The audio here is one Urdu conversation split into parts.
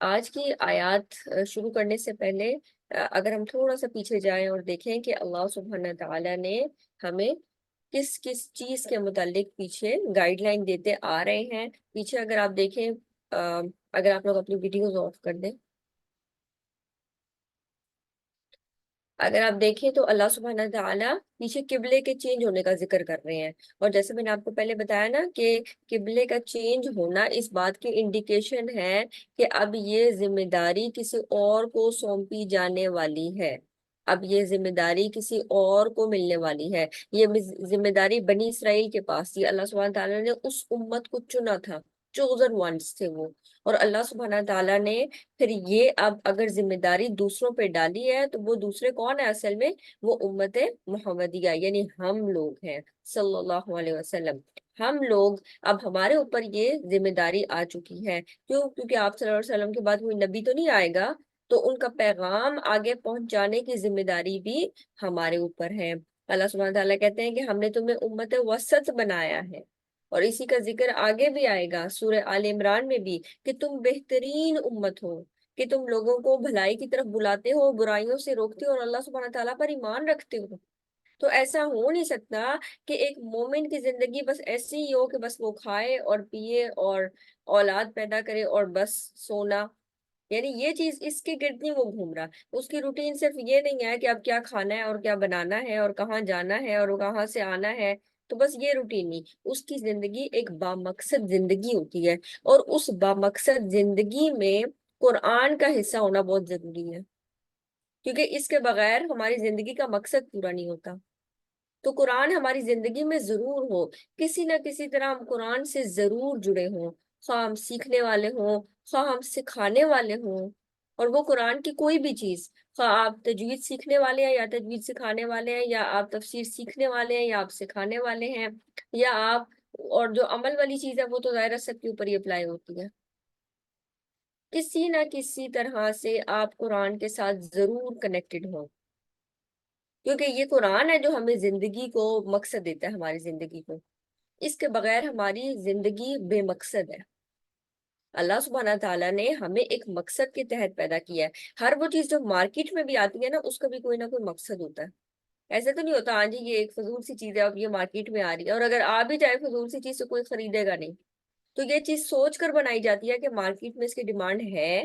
آج کی آیات شروع کرنے سے پہلے اگر ہم تھوڑا سا پیچھے جائیں اور دیکھیں کہ اللہ سبحانہ تعالیٰ نے ہمیں کس کس چیز کے متعلق پیچھے گائیڈ لائن دیتے آ رہے ہیں. پیچھے اگر آپ دیکھیں، اگر آپ لوگ اپنی ویڈیوز آف کر دیں، اگر آپ دیکھیں تو اللہ سبحانہ تعالیٰ پیچھے قبلے کے چینج ہونے کا ذکر کر رہے ہیں. اور جیسے میں نے آپ کو پہلے بتایا نا کہ قبلے کا چینج ہونا اس بات کی انڈیکیشن ہے کہ اب یہ ذمہ داری کسی اور کو سونپی جانے والی ہے. اب یہ ذمہ داری کسی اور کو ملنے والی ہے. یہ ذمہ داری بنی اسرائیل کے پاس تھی. اللہ سبحانہ تعالیٰ نے اس امت کو چنا تھا، چوزن وانس تھے وہ. اور اللہ سبحانہ تعالیٰ نے پھر یہ اب اگر ذمہ داری دوسروں پہ ڈالی ہے تو وہ دوسرے کون ہے اصل میں؟ وہ امت محمدیہ یعنی ہم لوگ ہیں صلی اللہ علیہ وسلم. ہم لوگ اب ہمارے اوپر یہ ذمہ داری آ چکی ہے. کیونکہ آپ صلی اللہ علیہ وسلم کے بعد کوئی نبی تو نہیں آئے گا، تو ان کا پیغام آگے پہنچانے کی ذمہ داری بھی ہمارے اوپر ہے. اللہ سبحانہ تعالیٰ کہتے ہیں کہ ہم نے تمہیں امت وسط بنایا ہے. اور اسی کا ذکر آگے بھی آئے گا سورہ آل عمران میں بھی، کہ تم بہترین امت ہو، کہ تم لوگوں کو بھلائی کی طرف بلاتے ہو، برائیوں سے روکتے ہو اور اللہ سبحانہ تعالیٰ پر ایمان رکھتے ہو. تو ایسا ہو نہیں سکتا کہ ایک مومن کی زندگی بس ایسی ہی ہو کہ بس وہ کھائے اور پیے اور اولاد پیدا کرے اور بس سونا. یعنی یہ چیز اس کے گرد نہیں وہ گھوم رہا. اس کی روٹین صرف یہ نہیں ہے کہ اب کیا کھانا ہے اور کیا بنانا ہے اور کہاں جانا ہے اور کہاں سے آنا ہے. تو بس یہ روٹین نہیں، اس کی زندگی ایک بامقصد زندگی ہوتی ہے. اور اس بامقصد زندگی میں قرآن کا حصہ ہونا بہت ضروری ہے، کیونکہ اس کے بغیر ہماری زندگی کا مقصد پورا نہیں ہوتا. تو قرآن ہماری زندگی میں ضرور ہو، کسی نہ کسی طرح ہم قرآن سے ضرور جڑے ہوں، خواہ ہم سیکھنے والے ہوں، خواہ ہم سکھانے والے ہوں. اور وہ قرآن کی کوئی بھی چیز، خواہ آپ تجوید سیکھنے والے ہیں یا تجوید سکھانے والے ہیں، یا آپ تفسیر سیکھنے والے ہیں یا آپ سکھانے والے ہیں، یا آپ، اور جو عمل والی چیز ہے وہ تو ظاہر سب کے اوپر ہی اپلائی ہوتی ہے. کسی نہ کسی طرح سے آپ قرآن کے ساتھ ضرور کنیکٹڈ ہوں، کیونکہ یہ قرآن ہے جو ہمیں زندگی کو مقصد دیتا ہے، ہماری زندگی کو. اس کے بغیر ہماری زندگی بے مقصد ہے. اللہ سبحانہ تعالیٰ نے ہمیں ایک مقصد کے تحت پیدا کیا ہے. ہر وہ چیز جو مارکیٹ میں بھی آتی ہے نا، اس کا بھی کوئی نہ کوئی مقصد ہوتا ہے. ایسا تو نہیں ہوتا ہاں جی یہ ایک فضول سی چیز ہے اب یہ مارکیٹ میں آ رہی ہے، اور اگر آ بھی جائے فضول سی چیز تو کوئی خریدے گا نہیں. تو یہ چیز سوچ کر بنائی جاتی ہے کہ مارکیٹ میں اس کی ڈیمانڈ ہے،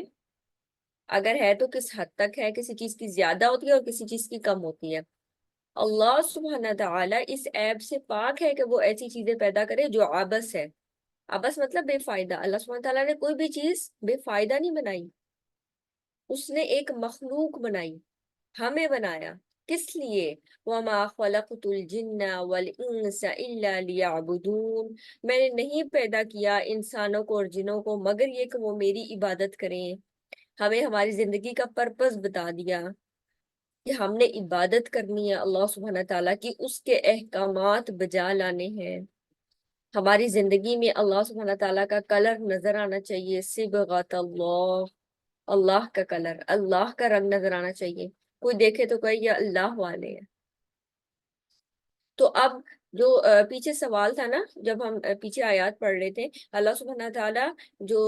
اگر ہے تو کس حد تک ہے. کسی چیز کی زیادہ ہوتی ہے اور کسی چیز کی کم ہوتی ہے. اللہ سبحانہ تعالیٰ اس عیب سے پاک ہے کہ وہ ایسی چیزیں پیدا کرے جو عبث ہے. عبث مطلب بے فائدہ. اللہ سبحانہ تعالیٰ نے کوئی بھی چیز بے فائدہ نہیں بنائی. اس نے ایک مخلوق بنائی، ہمیں بنایا. کس لیے؟ وَمَا خَلَقْتُ الْجِنَّ وَالْإِنسَ إِلَّا لِيَعْبُدُونَ، میں نے نہیں پیدا کیا انسانوں کو اور جنوں کو مگر یہ کہ وہ میری عبادت کریں. ہمیں ہماری زندگی کا پرپس بتا دیا کہ ہم نے عبادت کرنی ہے اللہ سبحانہ تعالیٰ کی، اس کے احکامات بجا لانے ہیں. ہماری زندگی میں اللہ سبحانہ تعالیٰ کا کلر نظر آنا چاہیے، صبغۃ اللہ، اللہ کا کلر، اللہ کا رنگ نظر آنا چاہیے. کوئی دیکھے تو کہے یہ اللہ والے ہیں. تو اب جو پیچھے سوال تھا نا، جب ہم پیچھے آیات پڑھ رہے تھے، اللہ سبحانہ تعالیٰ جو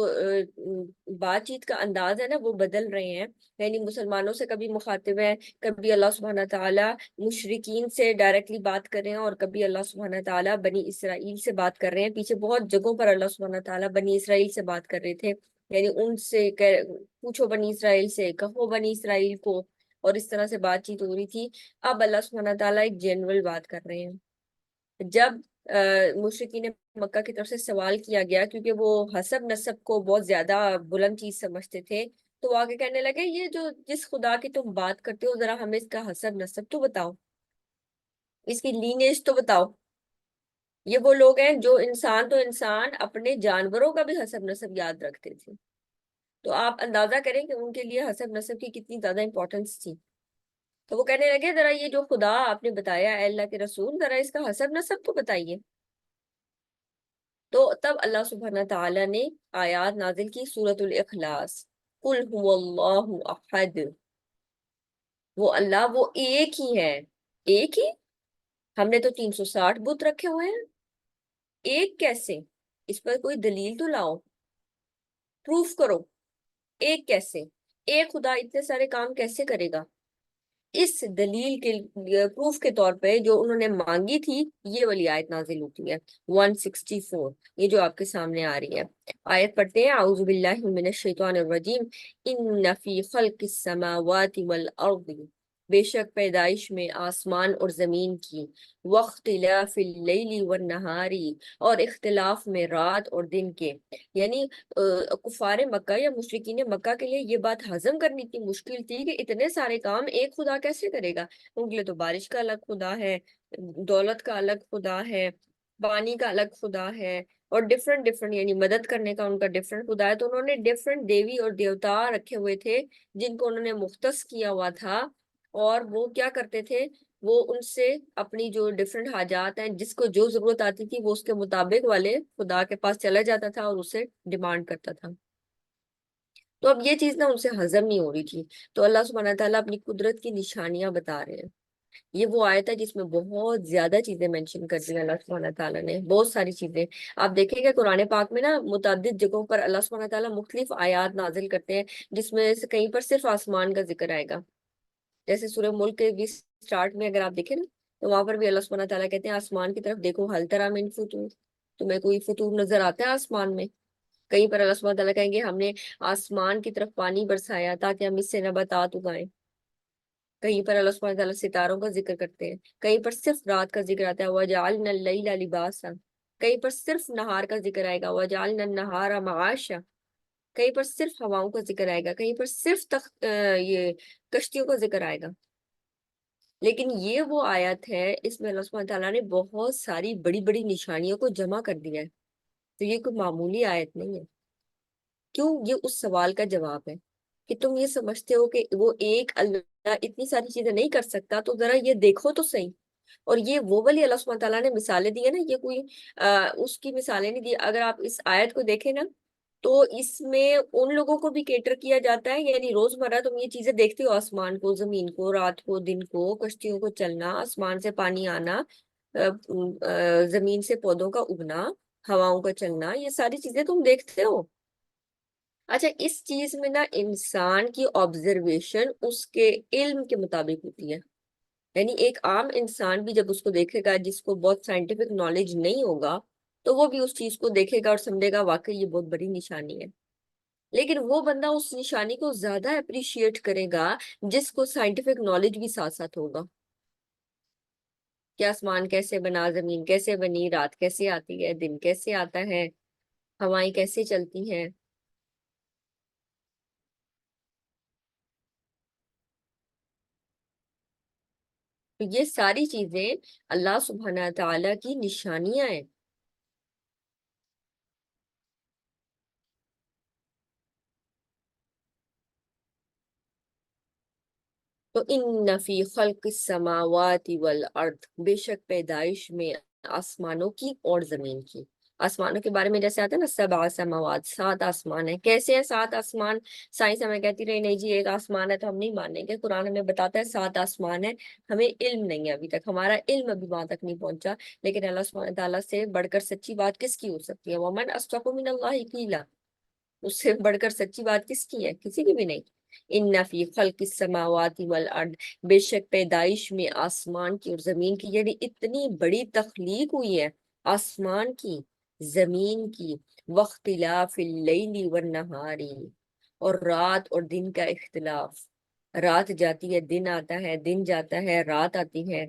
بات چیت کا انداز ہے نا وہ بدل رہے ہیں. یعنی مسلمانوں سے کبھی مخاطب ہے، کبھی اللہ سبحانہ تعالیٰ مشرکین سے ڈائریکٹلی بات کر رہے ہیں، اور کبھی اللہ سبحانہ تعالیٰ بنی اسرائیل سے بات کر رہے ہیں. پیچھے بہت جگہوں پر اللہ سبحانہ تعالیٰ بنی اسرائیل سے بات کر رہے تھے، یعنی ان سے پوچھو بنی اسرائیل سے، کہو بنی اسرائیل کو، اور اس طرح سے بات چیت ہو رہی تھی. اب اللہ سبحانہ تعالیٰ ایک جنرل بات کر رہے ہیں. جب مشرکین مکہ کی طرف سے سوال کیا گیا، کیونکہ وہ حسب نسب کو بہت زیادہ بلند چیز سمجھتے تھے، تو وہ آگے کہنے لگے یہ جو جس خدا کی تم بات کرتے ہو ذرا ہمیں اس کا حسب نسب تو بتاؤ، اس کی لینیج تو بتاؤ. یہ وہ لوگ ہیں جو انسان تو انسان اپنے جانوروں کا بھی حسب نسب یاد رکھتے تھے. تو آپ اندازہ کریں کہ ان کے لیے حسب نسب کی کتنی زیادہ امپورٹنس تھی. تو وہ کہنے لگے ذرا یہ جو خدا آپ نے بتایا اے اللہ کے رسول، ذرا اس کا حسب نسب تو بتائیے. تو تب اللہ سبحانہ تعالیٰ نے آیات نازل کی سورۃ الاخلاص، قل هو اللہ احد، وہ اللہ وہ ایک ہی ہے. ایک ہی؟ ہم نے تو 360 بت رکھے ہوئے ہیں، ایک کیسے؟ اس پر کوئی دلیل تو لاؤ، پروف کرو. ایک کیسے؟ ایک خدا اتنے سارے کام کیسے کرے گا؟ اس دلیل کے پروف کے طور پہ جو انہوں نے مانگی تھی، یہ والی آیت نازل ہوتی ہے 164، یہ جو آپ کے سامنے آ رہی ہے۔ آیت پڑھتے ہیں، اعوذ باللہ من الشیطان الرجیم، ان فی خلق السماوات والارض، بے شک پیدائش میں آسمان اور زمین کی، واختلاف اللیل والنہار، اور اختلاف میں رات اور دن کے، یعنی کفار مکہ یا مشرکین مکہ کے لیے یہ بات ہضم کرنی اتنی مشکل تھی کہ اتنے سارے کام ایک خدا کیسے کرے گا؟ ان کے لیے تو بارش کا الگ خدا ہے، دولت کا الگ خدا ہے، پانی کا الگ خدا ہے، اور ڈفرنٹ ڈفرنٹ یعنی مدد کرنے کا ان کا ڈفرنٹ خدا ہے۔ تو انہوں نے ڈفرنٹ دیوی اور دیوتا رکھے ہوئے تھے جن کو انہوں نے مختص کیا ہوا تھا، اور وہ کیا کرتے تھے؟ وہ ان سے اپنی جو ڈفرنٹ حاجات ہیں، جس کو جو ضرورت آتی تھی، وہ اس کے مطابق والے خدا کے پاس چلا جاتا تھا اور اسے ڈیمانڈ کرتا تھا۔ تو اب یہ چیز نا ان سے ہضم نہیں ہو رہی تھی، تو اللہ سبحانہ تعالیٰ اپنی قدرت کی نشانیاں بتا رہے ہیں۔ یہ وہ آیت ہے جس میں بہت زیادہ چیزیں مینشن کر دی ہیں اللہ سبحانہ تعالیٰ نے، بہت ساری چیزیں۔ آپ دیکھیں گے قرآن پاک میں نا متعدد جگہوں پر اللہ سبحانہ تعالیٰ مختلف آیات نازل کرتے ہیں، جس میں سے کہیں پر صرف آسمان کا ذکر آئے گا، جیسے سورہ ملک کے بھی سٹارٹ میں اگر آپ دیکھیں نا، تو وہاں پر بھی اللہ سبحانہ تعالیٰ کہتے ہیں آسمان کی طرف دیکھو، حل تری من فطور، تمہیں کوئی فطور نظر آتا ہے آسمان میں؟ کہیں پر اللہ سبحانہ تعالیٰ کہیں گے ہم نے آسمان کی طرف پانی برسایا تاکہ ہم اس سے نباتات اگائیں۔ کہیں پر اللہ سبحانہ تعالیٰ ستاروں کا ذکر کرتے ہیں، کہیں پر صرف رات کا ذکر آتا ہے وَجَعَلْنَا اللَّيْلَ لِبَاسًا، کہیں پر صرف نہار کا ذکر آئے گا وَجَعَلْنَا النَّهَارَ مَعَاشًا، کہیں پر صرف ہواؤں کا ذکر آئے گا، کہیں پر صرف یہ کشتیوں کا ذکر آئے گا۔ لیکن یہ وہ آیت ہے، اس میں اللہ سبحانہ تعالیٰ نے بہت ساری بڑی بڑی نشانیوں کو جمع کر دیا ہے، تو یہ کوئی معمولی آیت نہیں ہے۔ کیوں؟ یہ اس سوال کا جواب ہے کہ تم یہ سمجھتے ہو کہ وہ ایک اللہ اتنی ساری چیزیں نہیں کر سکتا، تو ذرا یہ دیکھو تو صحیح۔ اور یہ وہ والی اللہ سبحانہ تعالیٰ نے مثالیں دی ہیں نا، یہ کوئی اس کی مثالیں نہیں دی۔ اگر آپ اس آیت کو دیکھیں نا، تو اس میں ان لوگوں کو بھی کیٹر کیا جاتا ہے، یعنی روزمرہ تم یہ چیزیں دیکھتے ہو، آسمان کو، زمین کو، رات کو، دن کو، کشتیوں کو چلنا، آسمان سے پانی آنا، زمین سے پودوں کا اگنا، ہواؤں کا چلنا، یہ ساری چیزیں تم دیکھتے ہو۔ اچھا، اس چیز میں نا انسان کی آبزرویشن اس کے علم کے مطابق ہوتی ہے، یعنی ایک عام انسان بھی جب اس کو دیکھے گا جس کو بہت سائنٹیفک نالج نہیں ہوگا، تو وہ بھی اس چیز کو دیکھے گا اور سمجھے گا واقعی یہ بہت بڑی نشانی ہے۔ لیکن وہ بندہ اس نشانی کو زیادہ اپریشیٹ کرے گا جس کو سائنٹیفک نالج بھی ساتھ ساتھ ہوگا، کہ آسمان کیسے بنا، زمین کیسے بنی، رات کیسے آتی ہے، دن کیسے آتا ہے، ہوائیں کیسے چلتی ہیں۔ تو یہ ساری چیزیں اللہ سبحانہ تعالیٰ کی نشانیاں ہیں۔ تو ان فی خلق السماوات والارض، بے شک پیدائش میں آسمانوں کی اور زمین کی۔ آسمانوں کے بارے میں جیسے آتا ہے نا سبع سماوات، 7 آسمان ہیں۔ کیسے ہیں 7 آسمان؟ سائنس ہمیں کہتی رہی نہیں جی ایک آسمان ہے تو ہم نہیں مانیں گے، قرآن ہمیں بتاتا ہے 7 آسمان ہے۔ ہمیں علم نہیں ہے ابھی تک، ہمارا علم ابھی وہاں تک نہیں پہنچا، لیکن اللہ سبحانہ تعالیٰ سے بڑھ کر سچی بات کس کی ہو سکتی ہے؟ ومن اصدق من اللہ قیلا، اس سے بڑھ کر سچی بات کس کی ہے؟ کسی کی بھی نہیں۔ ان فی خلق السماوات والارض، بے شک پیدائش میں آسمان کی اور زمین کی، یعنی اتنی بڑی تخلیق ہوئی ہے آسمان کی، زمین کی، واختلاف اللیل والنہار، اور رات اور دن کا اختلاف، رات جاتی ہے دن آتا ہے، دن جاتا ہے رات آتی ہے۔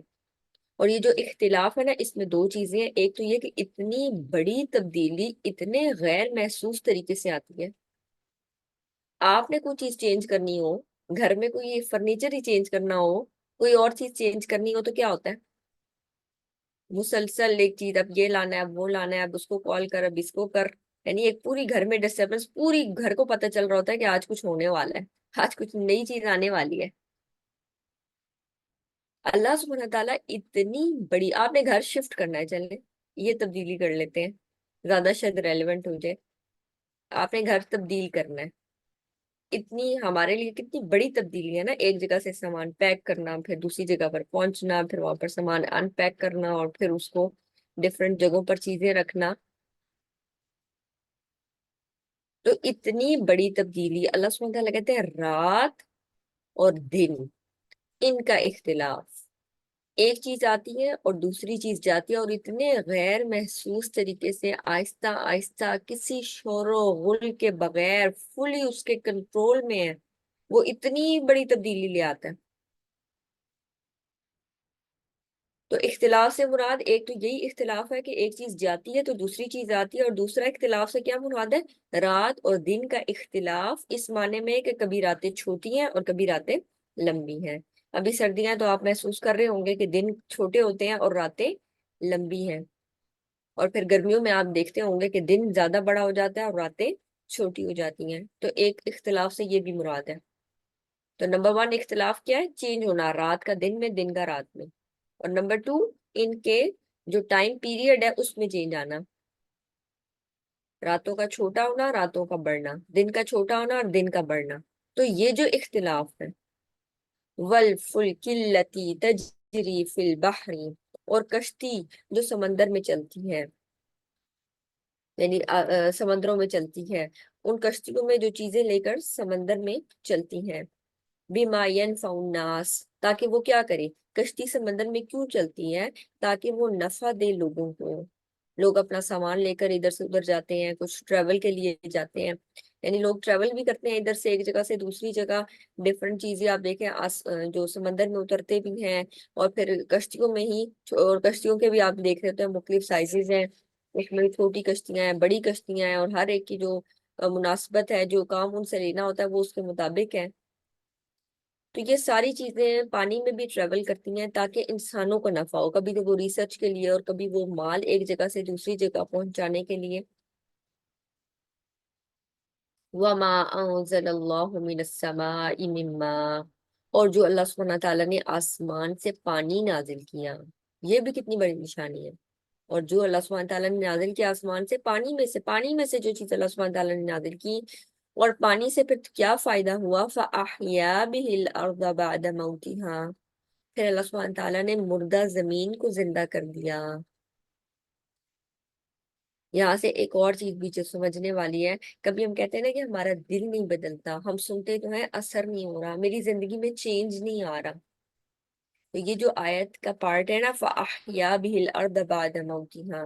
اور یہ جو اختلاف ہے نا، اس میں دو چیزیں ہیں، ایک تو یہ کہ اتنی بڑی تبدیلی اتنے غیر محسوس طریقے سے آتی ہے۔ آپ نے کوئی چیز چینج کرنی ہو، گھر میں کوئی فرنیچر ہی چینج کرنا ہو، کوئی اور چیز چینج کرنی ہو، تو کیا ہوتا ہے؟ مسلسل ایک چیز، اب یہ لانا ہے، اب وہ لانا ہے، اب اس کو کال کر، اب اس کو کر، یعنی ایک پوری گھر میں ڈسٹربنس، پوری گھر کو پتہ چل رہا ہوتا ہے کہ آج کچھ ہونے والا ہے، آج کچھ نئی چیز آنے والی ہے۔ اللہ سبحانہ تعالیٰ اتنی بڑی، آپ نے گھر شفٹ کرنا ہے، چلیں یہ تبدیلی کر لیتے ہیں، زیادہ شاید ریلیونٹ ہو جائے۔ آپ نے گھر تبدیل کرنا ہے، اتنی ہمارے لیے کتنی بڑی تبدیلی ہے نا، ایک جگہ سے سامان پیک کرنا، پھر دوسری جگہ پر پہنچنا، پھر وہاں پر سامان ان پیک کرنا، اور پھر اس کو ڈفرینٹ جگہوں پر چیزیں رکھنا۔ تو اتنی بڑی تبدیلی اللہ سبحانہ وتعالیٰ کہتے ہیں رات اور دن، ان کا اختلاف، ایک چیز آتی ہے اور دوسری چیز جاتی ہے، اور اتنے غیر محسوس طریقے سے آہستہ آہستہ کسی شور و غل کے بغیر فلی اس کے کنٹرول میں ہے، وہ اتنی بڑی تبدیلی لے آتا ہے۔ تو اختلاف سے مراد ایک تو یہی اختلاف ہے کہ ایک چیز جاتی ہے تو دوسری چیز آتی ہے، اور دوسرا اختلاف سے کیا مراد ہے؟ رات اور دن کا اختلاف، اس معنی میں کہ کبھی راتیں چھوٹی ہیں اور کبھی راتیں لمبی ہیں۔ ابھی سردیاں تو آپ محسوس کر رہے ہوں گے کہ دن چھوٹے ہوتے ہیں اور راتیں لمبی ہیں، اور پھر گرمیوں میں آپ دیکھتے ہوں گے کہ دن زیادہ بڑا ہو جاتا ہے اور راتیں چھوٹی ہو جاتی ہیں۔ تو ایک اختلاف سے یہ بھی مراد ہے۔ تو نمبر ون اختلاف کیا ہے؟ چینج ہونا رات کا دن میں، دن کا رات میں۔ اور نمبر ٹو، ان کے جو ٹائم پیریڈ ہے اس میں چینج آنا، راتوں کا چھوٹا ہونا، راتوں کا بڑھنا، دن کا چھوٹا ہونا اور دن کا بڑھنا۔ تو یہ جو اختلاف ہے، والفلک التی تجری فی البحر، اور کشتی جو سمندر میں چلتی ہے، یعنی سمندروں میں چلتی ہے، ان کشتیوں میں جو چیزیں لے کر سمندر میں چلتی ہیں، بما ينفع الناس، تاکہ وہ کیا کرے؟ کشتی سمندر میں کیوں چلتی ہے؟ تاکہ وہ نفع دے لوگوں کو، لوگ اپنا سامان لے کر ادھر سے ادھر جاتے ہیں، کچھ ٹریول کے لیے جاتے ہیں، یعنی لوگ ٹریول بھی کرتے ہیں ادھر سے ایک جگہ سے دوسری جگہ، ڈفرنٹ چیزیں آپ دیکھیں جو سمندر میں اترتے بھی ہیں، اور پھر کشتیوں میں ہی، اور کشتیوں کے بھی آپ دیکھ رہے ہوتے ہیں مختلف سائزز ہیں، اس میں چھوٹی کشتیاں ہیں، بڑی کشتیاں ہیں، اور ہر ایک کی جو مناسبت ہے، جو کام ان سے لینا ہوتا ہے وہ اس کے مطابق ہے۔ تو یہ ساری چیزیں پانی میں بھی ٹریول کرتی ہیں تاکہ انسانوں کو نفع ہو، کبھی تو وہ ریسرچ کے لیے اور کبھی وہ مال ایک جگہ سے دوسری جگہ پہنچانے کے لیے۔ وَمَا أَنزَلَ اللَّهُ مِنَ السَّمَاءِ مِن مَّاءٍ، اور جو اللہ سبحانہ تعالیٰ نے آسمان سے پانی نازل کیا، یہ بھی کتنی بڑی نشانی ہے۔ اور جو اللہ سبحانہ تعالیٰ نے نازل کیا آسمان سے، پانی میں سے جو چیز اللہ سبحانہ تعالیٰ نے نازل کی، اور پانی سے پھر کیا فائدہ ہوا؟ فَأَحْيَا بِهِ الْأَرْضَ بَعْدَ مَوْتِهَا، پھر اللہ سبحانہ تعالیٰ نے مردہ زمین کو زندہ کر دیا۔ یہاں سے ایک اور چیز بھی جو سمجھنے والی ہے، کبھی ہم کہتے ہیں نا کہ ہمارا دل نہیں بدلتا، ہم سنتے تو ہیں اثر نہیں ہو رہا، میری زندگی میں چینج نہیں آ رہا، تو یہ جو آیت کا پارٹ ہے نا، فَأَحْيَا بِهِ الْأَرْضَ بَعْدَ مَوْتِهَا،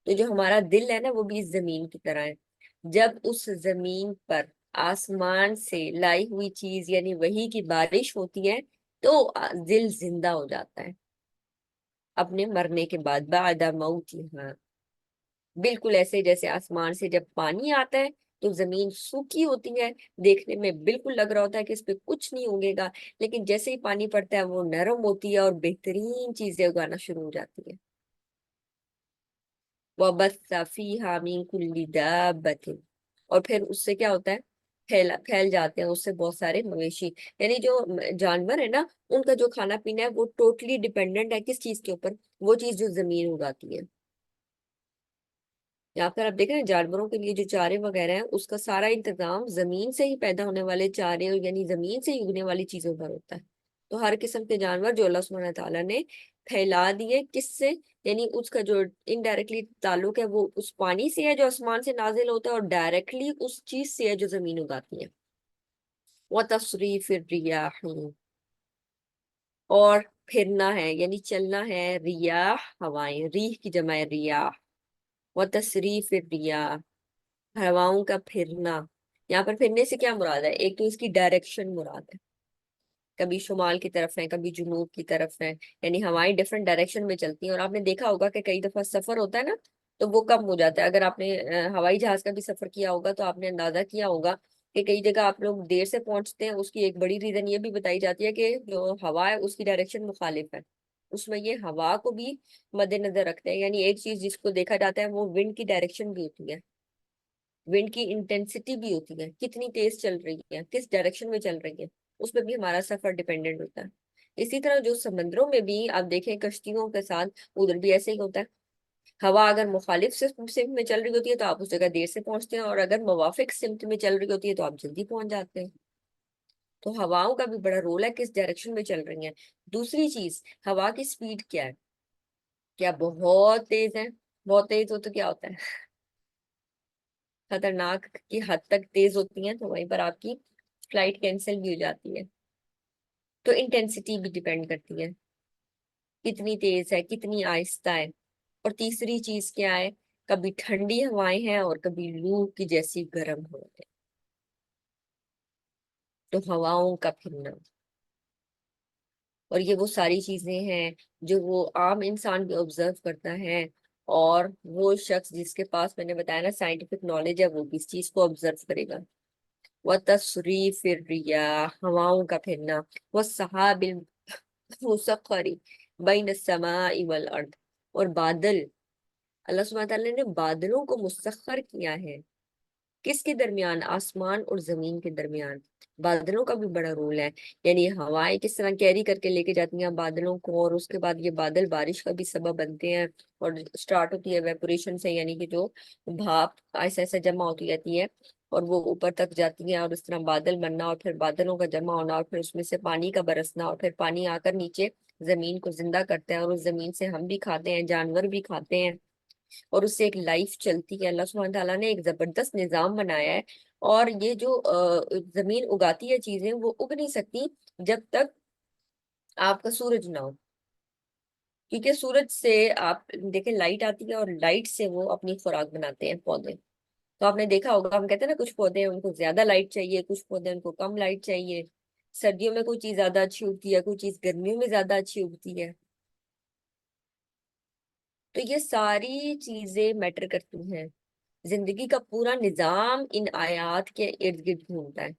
تو جو ہمارا دل ہے نا وہ بھی اس زمین کی طرح ہے، جب اس زمین پر آسمان سے لائی ہوئی چیز یعنی وحی کی بارش ہوتی ہے تو دل زندہ ہو جاتا ہے اپنے مرنے کے بعد، بعد موتها، بالکل ایسے جیسے آسمان سے جب پانی آتا ہے تو زمین سوکھی ہوتی ہے، دیکھنے میں بالکل لگ رہا ہوتا ہے کہ اس پہ کچھ نہیں اگے گا، لیکن جیسے ہی پانی پڑتا ہے وہ نرم ہوتی ہے اور بہترین چیزیں اگانا شروع ہو جاتی ہے۔ وَبَثَّ فِيهَا مِن كُلِّ دَابَّةٍ، اور پھر اس سے کیا ہوتا ہے؟ پھیل جاتے ہیں اس سے بہت سارے مویشی، یعنی جو جانور ہے نا، ان کا جو کھانا پینا ہے وہ ٹوٹلی ڈیپینڈنٹ ہے کس چیز کے اوپر؟ وہ چیز جو زمین اگاتی ہے۔ یا پھر آپ دیکھیں نا جانوروں کے لیے جو چارے وغیرہ ہیں اس کا سارا انتظام زمین سے ہی پیدا ہونے والے چارے، یعنی زمین سے ہی اگنے والی چیزوں پر ہوتا ہے۔ تو ہر قسم کے جانور جو اللہ سبحانہ تعالیٰ نے پھیلا دیے، کس سے؟ یعنی اس کا جو انڈائریکٹلی تعلق ہے وہ اس پانی سے ہے جو آسمان سے نازل ہوتا ہے، اور ڈائریکٹلی اس چیز سے ہے جو زمین اگاتی ہے۔ وَتَصْرِيفِ الرِّيَاحِ، اور پھرنا ہے یعنی چلنا ہے، ریاح ہوائیں، ریح کی جمع ہے ریاح، وَتَصْرِيفِ الرِّيَاحِ، ہواؤں کا پھرنا۔ یہاں پر پھرنے سے کیا مراد ہے؟ ایک تو اس کی ڈائریکشن مراد ہے، کبھی شمال کی طرف ہے کبھی جنوب کی طرف ہے، یعنی ہوائیں ڈفرنٹ ڈائریکشن میں چلتی ہیں، اور آپ نے دیکھا ہوگا کہ کئی دفعہ سفر ہوتا ہے نا تو وہ کم ہو جاتا ہے، اگر آپ نے ہوائی جہاز کا بھی سفر کیا ہوگا تو آپ نے اندازہ کیا ہوگا کہ کئی جگہ آپ لوگ دیر سے پہنچتے ہیں، اس کی ایک بڑی ریزن یہ بھی بتائی جاتی ہے کہ جو ہوا ہے اس کی ڈائریکشن مخالف ہے، اس میں یہ ہوا کو بھی مد نظر رکھتے ہیں، یعنی ایک چیز جس کو دیکھا جاتا ہے وہ ونڈ کی ڈائریکشن بھی ہوتی ہے، ونڈ کی انٹینسٹی بھی ہوتی ہے، کتنی تیز چل رہی ہے، کس ڈائریکشن میں چل رہی ہے، اس پہ بھی ہمارا سفر ڈیپینڈنٹ ہوتا ہے۔ اسی طرح جو سمندروں میں بھی آپ دیکھیں کشتیوں کے ساتھ ادھر بھی ایسے ہی ہوتا ہے، ہوا اگر مخالف سمت میں چل رہی ہوتی ہے تو آپ اس جگہ دیر سے پہنچتے ہیں، اور اگر موافق سمت میں چل رہی ہوتی ہے تو آپ جلدی پہنچ جاتے ہیں۔ تو ہواؤں کا بھی بڑا رول ہے کس ڈائریکشن میں چل رہی ہیں۔ دوسری چیز، ہوا کی سپیڈ کیا ہے؟ کیا بہت تیز ہے؟ بہت تیز ہو تو کیا ہوتا ہے؟ خطرناک کی حد تک تیز ہوتی ہیں تو وہیں پر آپ کی فلائٹ کینسل بھی ہو جاتی ہے. تو انٹینسٹی بھی ڈیپینڈ کرتی ہے کتنی تیز ہے کتنی آہستہ ہے. اور تیسری چیز کیا ہے، کبھی ٹھنڈی ہوائیں ہیں اور کبھی لو کی جیسی گرم ہوا ہے. تو ہواؤں کا پھرنا، اور یہ وہ ساری چیزیں ہیں جو وہ عام انسان بھی آبزرو کرتا ہے، اور وہ شخص جس کے پاس میں نے بتایا نا سائنٹیفک نالج ہے وہ بھی اس چیز کو آبزرو کرے گا. وَتَصْرِيفِ الرِّيَاحِ ہواؤں کا پھرنا، وَالسَّحَابِ الْمُسَخَّرِ بَيْنَ السَّمَاءِ وَالْأَرْضِ اور بادل، اللہ سبحانہ تعالیٰ نے بادلوں کو مسخر کیا ہے کس کے درمیان، آسمان اور زمین کے درمیان. بادلوں کا بھی بڑا رول ہے، یعنی ہوائیں کس طرح کیری کر کے لے کے جاتی ہیں بادلوں کو، اور اس کے بعد یہ بادل بارش کا بھی سبب بنتے ہیں. اور سٹارٹ ہوتی ہے ویپوریشن سے، یعنی کہ جو بھاپ ایسا ایسا جمع ہوتی رہتی ہے اور وہ اوپر تک جاتی ہیں، اور اس طرح بادل بننا اور پھر بادلوں کا جمع ہونا اور پھر اس میں سے پانی کا برسنا، اور پھر پانی آ کر نیچے زمین کو زندہ کرتے ہیں، اور اس زمین سے ہم بھی کھاتے ہیں، جانور بھی کھاتے ہیں، اور اس سے ایک لائف چلتی ہے. اللہ سبحانہ تعالیٰ نے ایک زبردست نظام بنایا ہے. اور یہ جو زمین اگاتی ہے چیزیں وہ اگ نہیں سکتی جب تک آپ کا سورج نہ ہو، کیونکہ سورج سے آپ دیکھیں لائٹ آتی ہے اور لائٹ سے وہ اپنی خوراک بناتے ہیں پودے. تو آپ نے دیکھا ہوگا ہم کہتے ہیں نا کچھ پودے ان کو زیادہ لائٹ چاہیے، کچھ پودے ان کو کم لائٹ چاہیے. سردیوں میں کوئی چیز زیادہ اچھی اگتی ہے، کوئی چیز گرمیوں میں زیادہ اچھی اگتی ہے. تو یہ ساری چیزیں میٹر کرتی ہیں. زندگی کا پورا نظام ان آیات کے ارد گرد گھومتا ہے.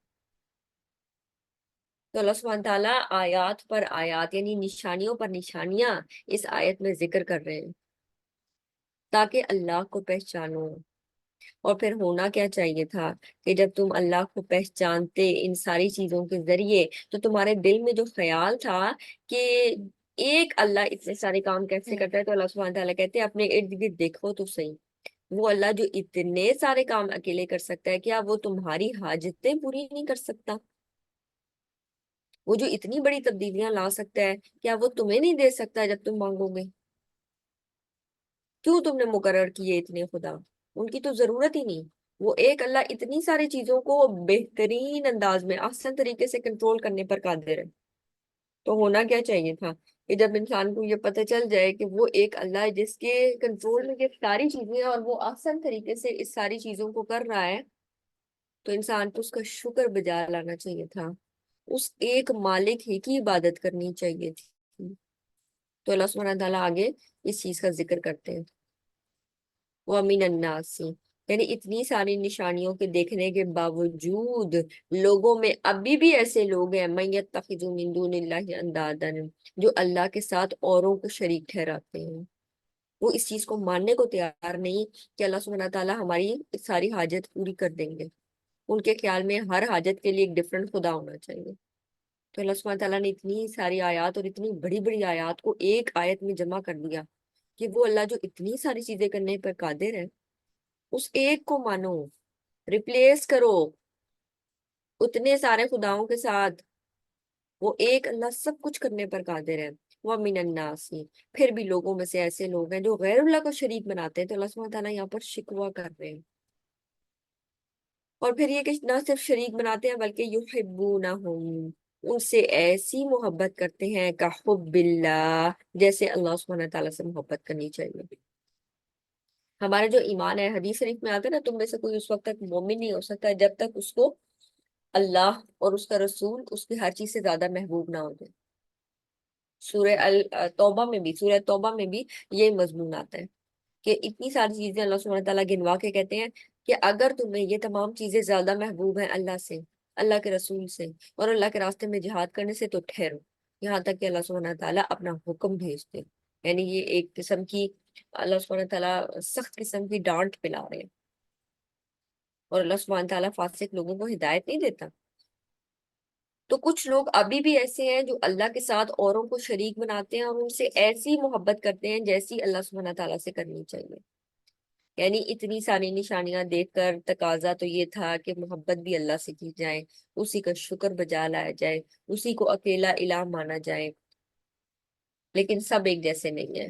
تو اللہ سبحانہ تعالیٰ آیات پر آیات یعنی نشانیوں پر نشانیاں اس آیت میں ذکر کر رہے ہیں تاکہ اللہ کو پہچانو. اور پھر ہونا کیا چاہیے تھا کہ جب تم اللہ کو پہچانتے ان ساری چیزوں کے ذریعے تو تمہارے دل میں جو خیال تھا کہ ایک اللہ اتنے سارے کام کیسے کرتا ہے، تو اللہ سبحانہ تعالیٰ کہتے ہیں اپنے ارد گرد دیکھو تو صحیح، وہ اللہ جو اتنے سارے کام اکیلے کر سکتا ہے کیا وہ تمہاری حاجتیں پوری نہیں کر سکتا؟ وہ جو اتنی بڑی تبدیلیاں لا سکتا ہے کیا وہ تمہیں نہیں دے سکتا جب تم مانگو گے؟ کیوں تم نے مقرر کیے اتنے خدا؟ ان کی تو ضرورت ہی نہیں. وہ ایک اللہ اتنی ساری چیزوں کو بہترین انداز میں آسان طریقے سے کنٹرول کرنے پر قادر ہے. تو ہونا کیا چاہیے تھا کہ جب انسان کو یہ پتہ چل جائے کہ وہ ایک اللہ ہے جس کے کنٹرول میں یہ ساری چیزیں ہیں اور وہ آسان طریقے سے اس ساری چیزوں کو کر رہا ہے، تو انسان کو اس کا شکر بجا لانا چاہیے تھا، اس ایک مالک ہی کی عبادت کرنی چاہیے تھی. تو اللہ سبحانہ تعالیٰ آگے اس چیز کا ذکر کرتے ہیں. وَمِنَ النَّاسِ یعنی اتنی ساری نشانیوں کے دیکھنے کے باوجود لوگوں میں ابھی بھی ایسے لوگ ہیں مَن يَتَّخِذُ مِن دُونِ اللَّهِ أَندَادًا جو اللہ کے ساتھ اوروں کو شریک ٹھہراتے ہیں. وہ اس چیز کو ماننے کو تیار نہیں کہ اللہ سبحانہ تعالیٰ ہماری ساری حاجت پوری کر دیں گے. ان کے خیال میں ہر حاجت کے لیے ایک ڈفرنٹ خدا ہونا چاہیے. تو اللہ سبحانہ تعالیٰ نے اتنی ساری آیات اور اتنی بڑی بڑی آیات کو ایک آیت میں جمع کر دیا کہ وہ اللہ جو اتنی ساری چیزیں کرنے پر قادر ہے اس ایک کو مانو، ریپلیس کرو اتنے سارے خداؤں کے ساتھ. وہ ایک اللہ سب کچھ کرنے پر قادر ہے. وَمِنَ النَّاسِ پھر بھی لوگوں میں سے ایسے لوگ ہیں جو غیر اللہ کو شریک بناتے ہیں. تو اللہ سبحانہ تعالیٰ یہاں پر شکوہ کر رہے ہیں، اور پھر یہ کہ نہ صرف شریک بناتے ہیں بلکہ یحبونہم ان سے ایسی محبت کرتے ہیں کہ حب اللہ جیسے اللہ سبحانہ تعالیٰ سے محبت کرنی چاہیے. ہمارا جو ایمان ہے حدیث شریف میں آتا ہے نا تم میں سے کوئی اس وقت تک مومن نہیں ہو سکتا جب تک اس کو اللہ اور اس کا رسول اس کی ہر چیز سے زیادہ محبوب نہ ہو جائے. سورہ توبہ میں بھی یہ مضمون آتا ہے کہ اتنی ساری چیزیں اللہ سبحانہ تعالیٰ گنوا کے کہتے ہیں کہ اگر تمہیں یہ تمام چیزیں زیادہ محبوب ہیں اللہ سے، اللہ کے رسول سے اور اللہ کے راستے میں جہاد کرنے سے تو ٹھہرو، یہاں تک کہ اللہ سبحانہ تعالیٰ اپنا حکم بھیجتے. یعنی یہ ایک قسم کی اللہ سبحانہ تعالیٰ سخت قسم کی ڈانٹ پلا رہے ہیں. اور اللہ سبحانہ تعالیٰ فاسق لوگوں کو ہدایت نہیں دیتا. تو کچھ لوگ ابھی بھی ایسے ہیں جو اللہ کے ساتھ اوروں کو شریک بناتے ہیں اور ان سے ایسی محبت کرتے ہیں جیسی اللہ سبحانہ تعالیٰ سے کرنی چاہیے. یعنی اتنی ساری نشانیاں دیکھ کر تقاضا تو یہ تھا کہ محبت بھی اللہ سے کی جائے، اسی کا شکر بجا لایا جائے، اسی کو اکیلا الہ مانا جائے. لیکن سب ایک جیسے نہیں ہیں.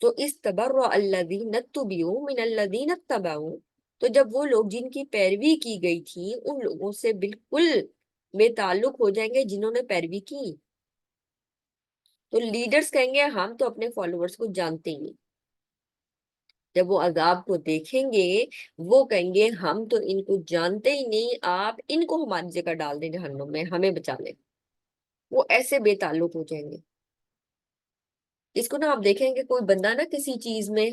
تو استبرأ الذین اتبعوا من الذین اتبعوا، تو جب وہ لوگ جن کی پیروی کی گئی تھی ان لوگوں سے بالکل بے تعلق ہو جائیں گے جنہوں نے پیروی کی. تو لیڈرز کہیں گے ہم تو اپنے فالوورز کو جانتے ہی نہیں. جب وہ عذاب کو دیکھیں گے وہ کہیں گے ہم تو ان کو جانتے ہی نہیں، آپ ان کو ہماری جگہ ڈال دیں جہنم میں، ہمیں بچا لیں. وہ ایسے بے تعلق ہو جائیں گے. اس کو نا آپ دیکھیں کہ کوئی بندہ نا کسی چیز میں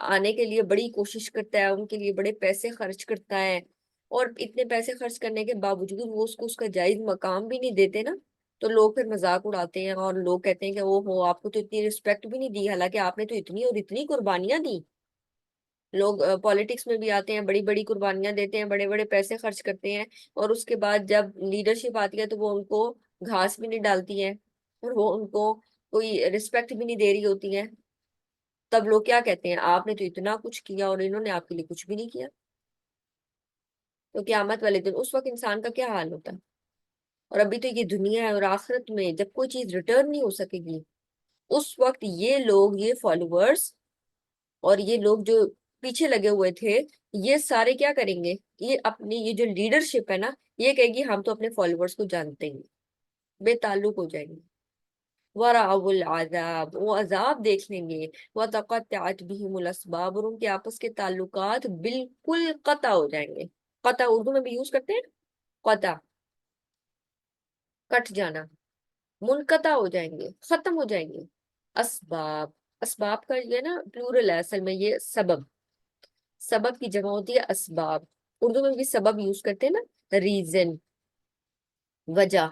آنے کے لیے بڑی کوشش کرتا ہے، ان کے لیے بڑے پیسے خرچ کرتا ہے، اور اتنے پیسے خرچ کرنے کے باوجود وہ اس کو اس کا جائز مقام بھی نہیں دیتے نا، تو لوگ پھر مذاق اڑاتے ہیں اور لوگ کہتے ہیں کہ وہ ہو آپ کو تو اتنی رسپیکٹ بھی نہیں دی، حالانکہ آپ نے تو اتنی اور اتنی قربانیاں دی. لوگ پالیٹکس میں بھی آتے ہیں، بڑی بڑی قربانیاں دیتے ہیں، بڑے بڑے پیسے خرچ کرتے ہیں، اور اس کے بعد جب لیڈرشپ آتی ہے تو وہ ان کو گھاس بھی نہیں ڈالتی ہے، اور وہ ان کو کوئی رسپیکٹ بھی نہیں دے رہی ہوتی ہے. تب لوگ کیا کہتے ہیں آپ نے تو اتنا کچھ کیا اور انہوں نے آپ کے لیے کچھ بھی نہیں کیا. تو قیامت والے دن اس وقت انسان کا کیا حال ہوتا ہے. اور ابھی تو یہ دنیا ہے، اور آخرت میں جب کوئی چیز ریٹرن نہیں ہو سکے گی اس وقت یہ لوگ، یہ فالوورز اور یہ لوگ جو پیچھے لگے ہوئے تھے، یہ سارے کیا کریں گے، یہ اپنی یہ جو لیڈرشپ ہے نا یہ کہے گی ہم تو اپنے فالوورز کو جانتے ہیں، بے تعلق ہو جائیں گے. وَرَأَوُا الْعَذَابَ، وہ عذاب دیکھ لیں گے. وَتَقَطَّعَتْ بِهِمُ الْأَسْبَابُ، اور ان کے آپس کے تعلقات بالکل قطع ہو جائیں گے. قطع اردو میں بھی یوز کرتے ہیں، قطع، کٹ جانا، منقطع ہو جائیں گے، ختم ہو جائیں گے. اسباب، اسباب کا یہ نا پلورل ہے اصل میں، یہ سبب، سبب کی جمع ہوتی ہے اسباب. اردو میں بھی سبب یوز کرتے ہیں نا، ریزن، وجہ.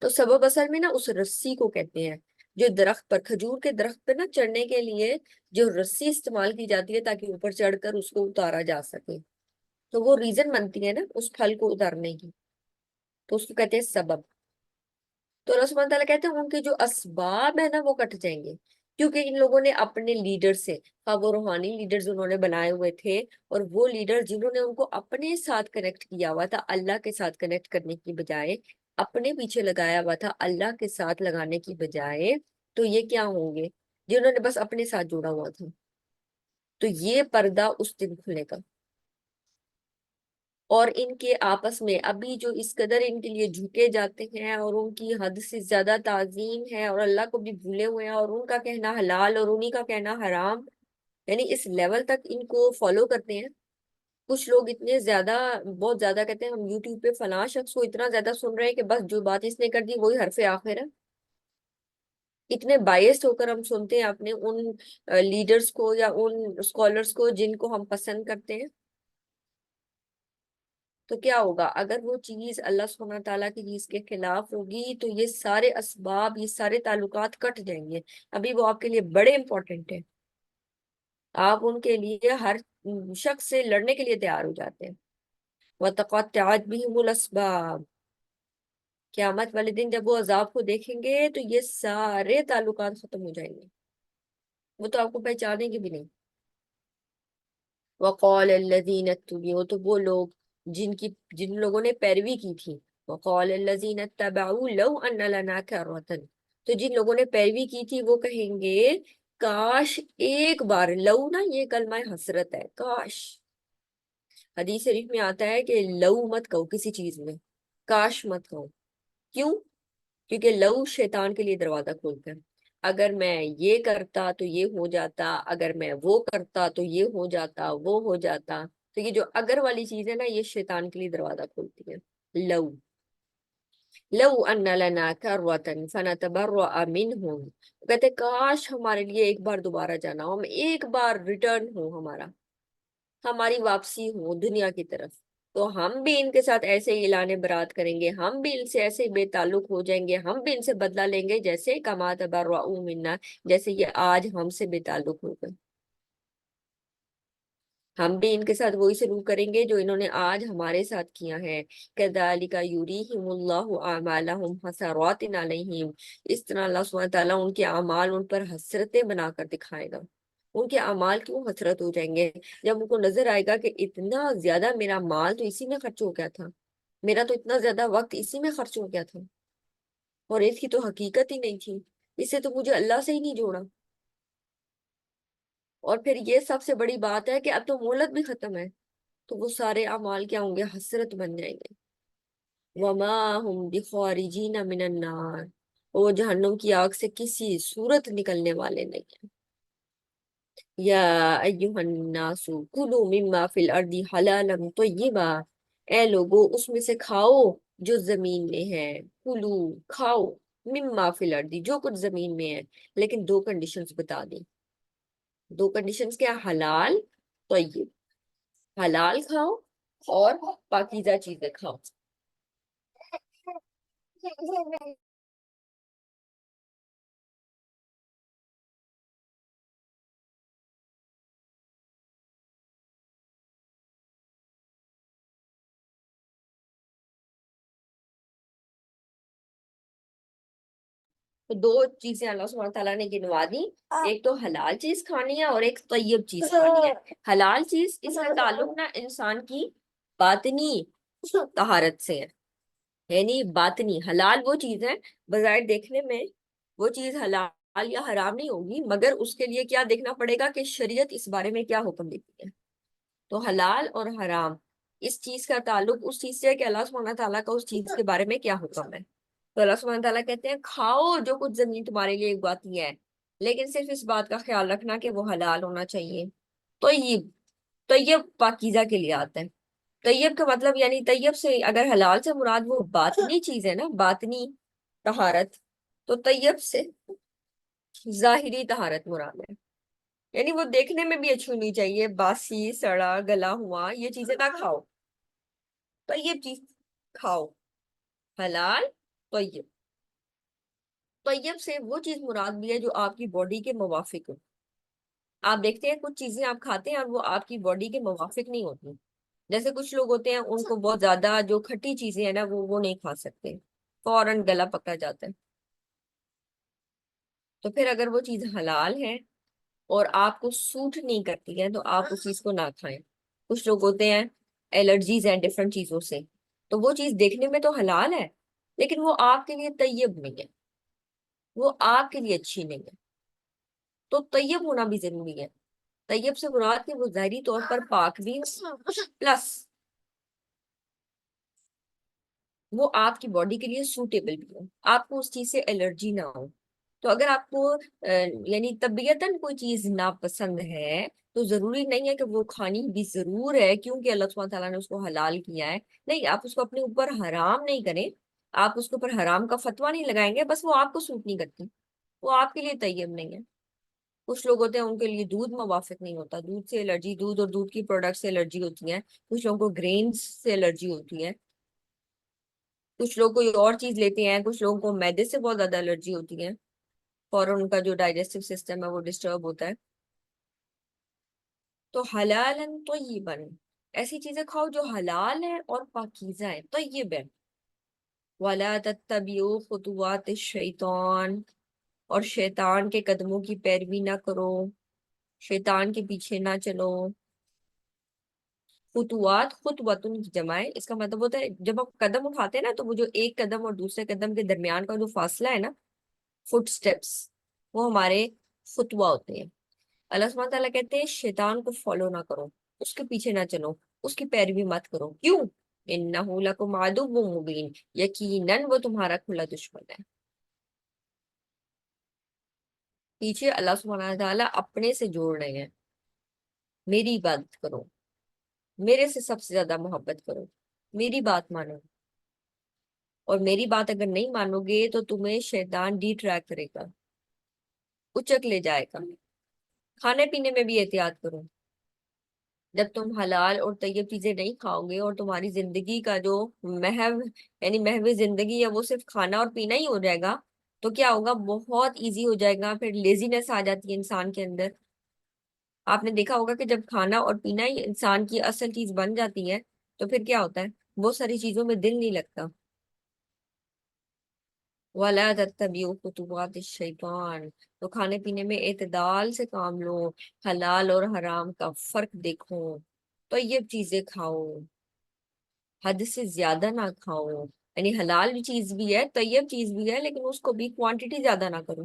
تو سبب اصل میں نا اس رسی کو کہتے ہیں جو درخت پر، کھجور کے درخت پہ نا چڑھنے کے لیے جو رسی استعمال کی جاتی ہے تاکہ اوپر چڑھ کر اس کو اتارا جا سکے، تو وہ ریزن بنتی ہے نا اس پھل کو اتارنے کی، تو اس کو کہتے ہیں سبب. تو اللہ سبحانہ تعالیٰ کہتے ہیں ان کے جو اسباب ہے نا وہ کٹ جائیں گے، کیونکہ ان لوگوں نے اپنے لیڈر سے، وہ روحانی لیڈرز انہوں نے بنائے ہوئے تھے، اور وہ لیڈر جنہوں نے ان کو اپنے ساتھ کنیکٹ کیا ہوا تھا اللہ کے ساتھ کنیکٹ کرنے کی بجائے، اپنے پیچھے لگایا ہوا تھا اللہ کے ساتھ لگانے کی بجائے، تو یہ کیا ہوں گے جنہوں نے بس اپنے ساتھ جڑا ہوا تھا. تو یہ پردہ اس دن کھلے گا. اور ان کے آپس میں ابھی جو اس قدر ان کے لیے جھکے جاتے ہیں اور ان کی حد سے زیادہ تعظیم ہے اور اللہ کو بھی بھولے ہوئے ہیں اور ان کا کہنا حلال اور انہی کا کہنا حرام، یعنی اس لیول تک ان کو فالو کرتے ہیں. کچھ لوگ اتنے زیادہ، بہت زیادہ کہتے ہیں ہم یوٹیوب پہ فلاں شخص کو اتنا زیادہ سن رہے ہیں کہ بس جو بات اس نے کر دی وہی حرف آخر ہے. اتنے بائیسڈ ہو کر ہم سنتے ہیں اپنے ان لیڈرز کو یا ان اسکالرز کو جن کو ہم پسند کرتے ہیں. تو کیا ہوگا اگر وہ چیز اللہ سبحانہ تعالیٰ کی چیز کے خلاف ہوگی، تو یہ سارے اسباب، یہ سارے تعلقات کٹ جائیں گے. ابھی وہ آپ کے لیے بڑے امپورٹنٹ ہیں، آپ ان کے لیے ہر شخص سے لڑنے کے لیے تیار ہو جاتے ہیں. وَتَقَطَّعَتْ بِهِمُ الْأَسْبَابُ، قیامت والے دن جب وہ عذاب کو دیکھیں گے تو یہ سارے تعلقات ختم ہو جائیں گے، وہ تو آپ کو پہچانیں گے بھی نہیں. وقال الذین اتبعوا، تو وہ لوگ جن لوگوں نے پیروی کی تھی، وقال الذین اتبعوا لو ان لنا کرۃ، تو جن لوگوں نے پیروی کی تھی وہ کہیں گے کاش ایک بار، لو نا یہ کلمہ حسرت ہے، کاش. حدیث شریف میں آتا ہے کہ لو مت کہو کسی چیز میں، کاش مت کہو. کیوں؟ کیونکہ لو شیطان کے لیے دروازہ کھولتا ہے. اگر میں یہ کرتا تو یہ ہو جاتا، اگر میں وہ کرتا تو یہ ہو جاتا، وہ ہو جاتا. تو یہ جو اگر والی چیز ہے نا یہ شیطان کے لیے دروازہ کھولتی ہے. لو، لو ان لنا کرۃ فنتبرأ منہم، کہتے کاش ہمارے لیے ایک بار دوبارہ جانا ہو، ہم ایک بار ریٹرن ہو، ہماری واپسی ہو دنیا کی طرف، تو ہم بھی ان کے ساتھ ایسے ہی اعلان برات کریں گے، ہم بھی ان سے ایسے ہی بے تعلق ہو جائیں گے، ہم بھی ان سے بدلہ لیں گے جیسے کما تبرؤ منا، جیسے یہ آج ہم سے بے تعلق ہو گئے. ہم بھی ان کے ساتھ وہی سلوک کریں گے جو انہوں نے آج ہمارے ساتھ کیا ہے. كَذَلِكَ يُرِيهِمُ اللَّهُ أَعْمَالَهُمْ حَسَرَاتٍ عَلَيْهِمْ، اس طرح اللہ سبحانہ تعالیٰ ان کے اعمال ان پر حسرتیں بنا کر دکھائے گا. ان کے اعمال کیوں حسرت ہو جائیں گے؟ جب ان کو نظر آئے گا کہ اتنا زیادہ میرا مال تو اسی میں خرچ ہو گیا تھا، میرا تو اتنا زیادہ وقت اسی میں خرچ ہو گیا تھا، اور اس کی تو حقیقت ہی نہیں تھی، اس سے تو مجھے اللہ سے ہی نہیں جوڑا. اور پھر یہ سب سے بڑی بات ہے کہ اب تو مہلت بھی ختم ہے، تو وہ سارے اعمال کیا ہوں گے؟ حسرت بن جائیں گے. وما ہم بخارجین من النار، وہ جہنم کی آگ سے کسی صورت نکلنے والے نہیں ہیں. یا ایہا الناس کلوا مما فی الارض حلالا طیبا، اے لوگو اس میں سے کھاؤ جو زمین میں ہے. کلو، کھاؤ، مما فی الارض جو کچھ زمین میں ہے، لیکن دو کنڈیشنز بتا دیں. دو کنڈیشنز کیا؟ حلال، طیب. حلال کھاؤ اور پاکیزہ چیزیں کھاؤ. تو دو چیزیں اللہ سبحانہ تعالیٰ نے گنوا دی، ایک تو حلال چیز کھانی ہے اور ایک طیب چیز کھانی ہے. حلال چیز، اس کا تعلق نا انسان کی باطنی طہارت سے ہے. یعنی باطنی حلال وہ چیز ہے، بظاہر دیکھنے میں وہ چیز حلال یا حرام نہیں ہوگی، مگر اس کے لیے کیا دیکھنا پڑے گا کہ شریعت اس بارے میں کیا حکم دیتی ہے. تو حلال اور حرام، اس چیز کا تعلق اس چیز سے ہے کہ اللہ سبحانہ تعالیٰ کا اس چیز کے بارے میں کیا حکم ہے. تو اللہ سبحانہ تعالیٰ کہتے ہیں کھاؤ جو کچھ زمین تمہارے لیے اگاتی ہے، لیکن صرف اس بات کا خیال رکھنا کہ وہ حلال ہونا چاہیے. طیب، طیب پاکیزہ کے لیے آتا ہے. طیب کا مطلب یعنی طیب سے اگر حلال سے مراد وہ باطنی چیز ہے نا، باطنی طہارت، تو طیب سے ظاہری طہارت مراد ہے. یعنی وہ دیکھنے میں بھی اچھی ہونی چاہیے، باسی سڑا گلا ہوا یہ چیزیں نہ کھاؤ. طیب چیز کھاؤ، حلال طیب. طیب سے وہ چیز مراد بھی ہے جو آپ کی باڈی کے موافق ہو. آپ دیکھتے ہیں کچھ چیزیں آپ کھاتے ہیں اور وہ آپ کی باڈی کے موافق نہیں ہوتی. جیسے کچھ لوگ ہوتے ہیں ان کو بہت زیادہ جو کھٹی چیزیں ہیں نا وہ نہیں کھا سکتے، فوراً گلا پکڑ جاتا ہے. تو پھر اگر وہ چیز حلال ہے اور آپ کو سوٹ نہیں کرتی ہے تو آپ اس چیز کو نہ کھائیں. کچھ لوگ ہوتے ہیں الرجیز ہیں ڈفرنٹ چیزوں سے، تو وہ چیز دیکھنے میں تو حلال ہے لیکن وہ آپ کے لیے طیب نہیں ہے، وہ آپ کے لیے اچھی نہیں ہے. تو طیب ہونا بھی ضروری ہے. طیب سے مراد کہ وہ ظاہری طور پر پاک بھی ہو، پلس وہ آپ کی باڈی کے لیے سوٹیبل بھی ہو، آپ کو اس چیز سے الرجی نہ ہو. تو اگر آپ کو یعنی طبیعتاً کوئی چیز ناپسند ہے تو ضروری نہیں ہے کہ وہ کھانی بھی ضرور ہے کیونکہ اللہ سبحانہ تعالیٰ نے اس کو حلال کیا ہے. نہیں، آپ اس کو اپنے اوپر حرام نہیں کریں، آپ اس کے اوپر حرام کا فتویٰ نہیں لگائیں گے، بس وہ آپ کو سوٹ نہیں کرتی، وہ آپ کے لیے طیب نہیں ہے. کچھ لوگ ہوتے ہیں ان کے لیے دودھ موافق نہیں ہوتا، دودھ سے الرجی، دودھ اور دودھ کی پروڈکٹ سے الرجی ہوتی ہے. کچھ لوگوں کو گرینز سے الرجی ہوتی ہے. کچھ لوگ کوئی اور چیز لیتے ہیں، کچھ لوگوں کو میدے سے بہت زیادہ الرجی ہوتی ہے، فوراً ان کا جو ڈائجسٹو سسٹم ہے وہ ڈسٹرب ہوتا ہے. تو حلال طیباً، ایسی چیزیں کھاؤ جو حلال ہے اور پاکیزہ ہے، طیب ہے. وَلَا تَتَّبِعُوا خُطُوَاتِ الشَّيْطَانِ، اور شیطان کے قدموں کی پیروی نہ کرو، شیطان کے پیچھے نہ چلو. خطوات، خطوتن کی جمع ہے، اس کا مطلب ہوتا ہے جب آپ قدم اٹھاتے ہیں نا تو وہ جو ایک قدم اور دوسرے قدم کے درمیان کا جو فاصلہ ہے نا، فٹ سٹیپس، وہ ہمارے خطوہ ہوتے ہیں. اللہ سبحانہ تعالیٰ کہتے ہیں شیطان کو فالو نہ کرو، اس کے پیچھے نہ چلو، اس کی پیروی مت کرو. کیوں؟ انہ لکم عدو مبین، یقیناً وہ تمہارا کھلا دشمن ہے. پیچھے اللہ سبحانہ تعالیٰ اپنے سے جوڑ رہے ہیں. میری عبادت کرو، میرے سے سب سے زیادہ محبت کرو، میری بات مانو. اور میری بات اگر نہیں مانو گے تو تمہیں شیطان ڈی ٹریک کرے گا، اچک لے جائے گا. کھانے پینے میں بھی احتیاط کرو. جب تم حلال اور طیب چیزیں نہیں کھاؤ گے اور تمہاری زندگی کا جو محو یعنی محو زندگی ہے وہ صرف کھانا اور پینا ہی ہو جائے گا، تو کیا ہوگا؟ بہت ایزی ہو جائے گا، پھر لیزینس آ جاتی ہے انسان کے اندر. آپ نے دیکھا ہوگا کہ جب کھانا اور پینا ہی انسان کی اصل چیز بن جاتی ہے تو پھر کیا ہوتا ہے؟ بہت ساری چیزوں میں دل نہیں لگتا. وَلَا تَتَّبِعُوا خُطُوَاتِ الشَّيْطَانِ، تو کھانے پینے میں اعتدال سے کام لو، حلال اور حرام کا فرق دیکھو. طیب چیزیں کھاؤ، حد سے زیادہ نہ کھاؤ. یعنی حلال چیز بھی ہے، طیب چیز بھی ہے، لیکن اس کو بھی کوانٹٹی زیادہ نہ کرو.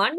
1,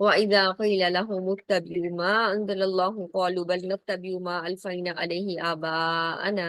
وَإِذَا قِيلَ لَهُمُ اتَّبِعُوا مَا أَنزَلَ اللَّهُ قَالُوا بَلْ نَتَّبِعُ مَا أَلْفَيْنَا عَلَيْهِ آبَاءَنَا،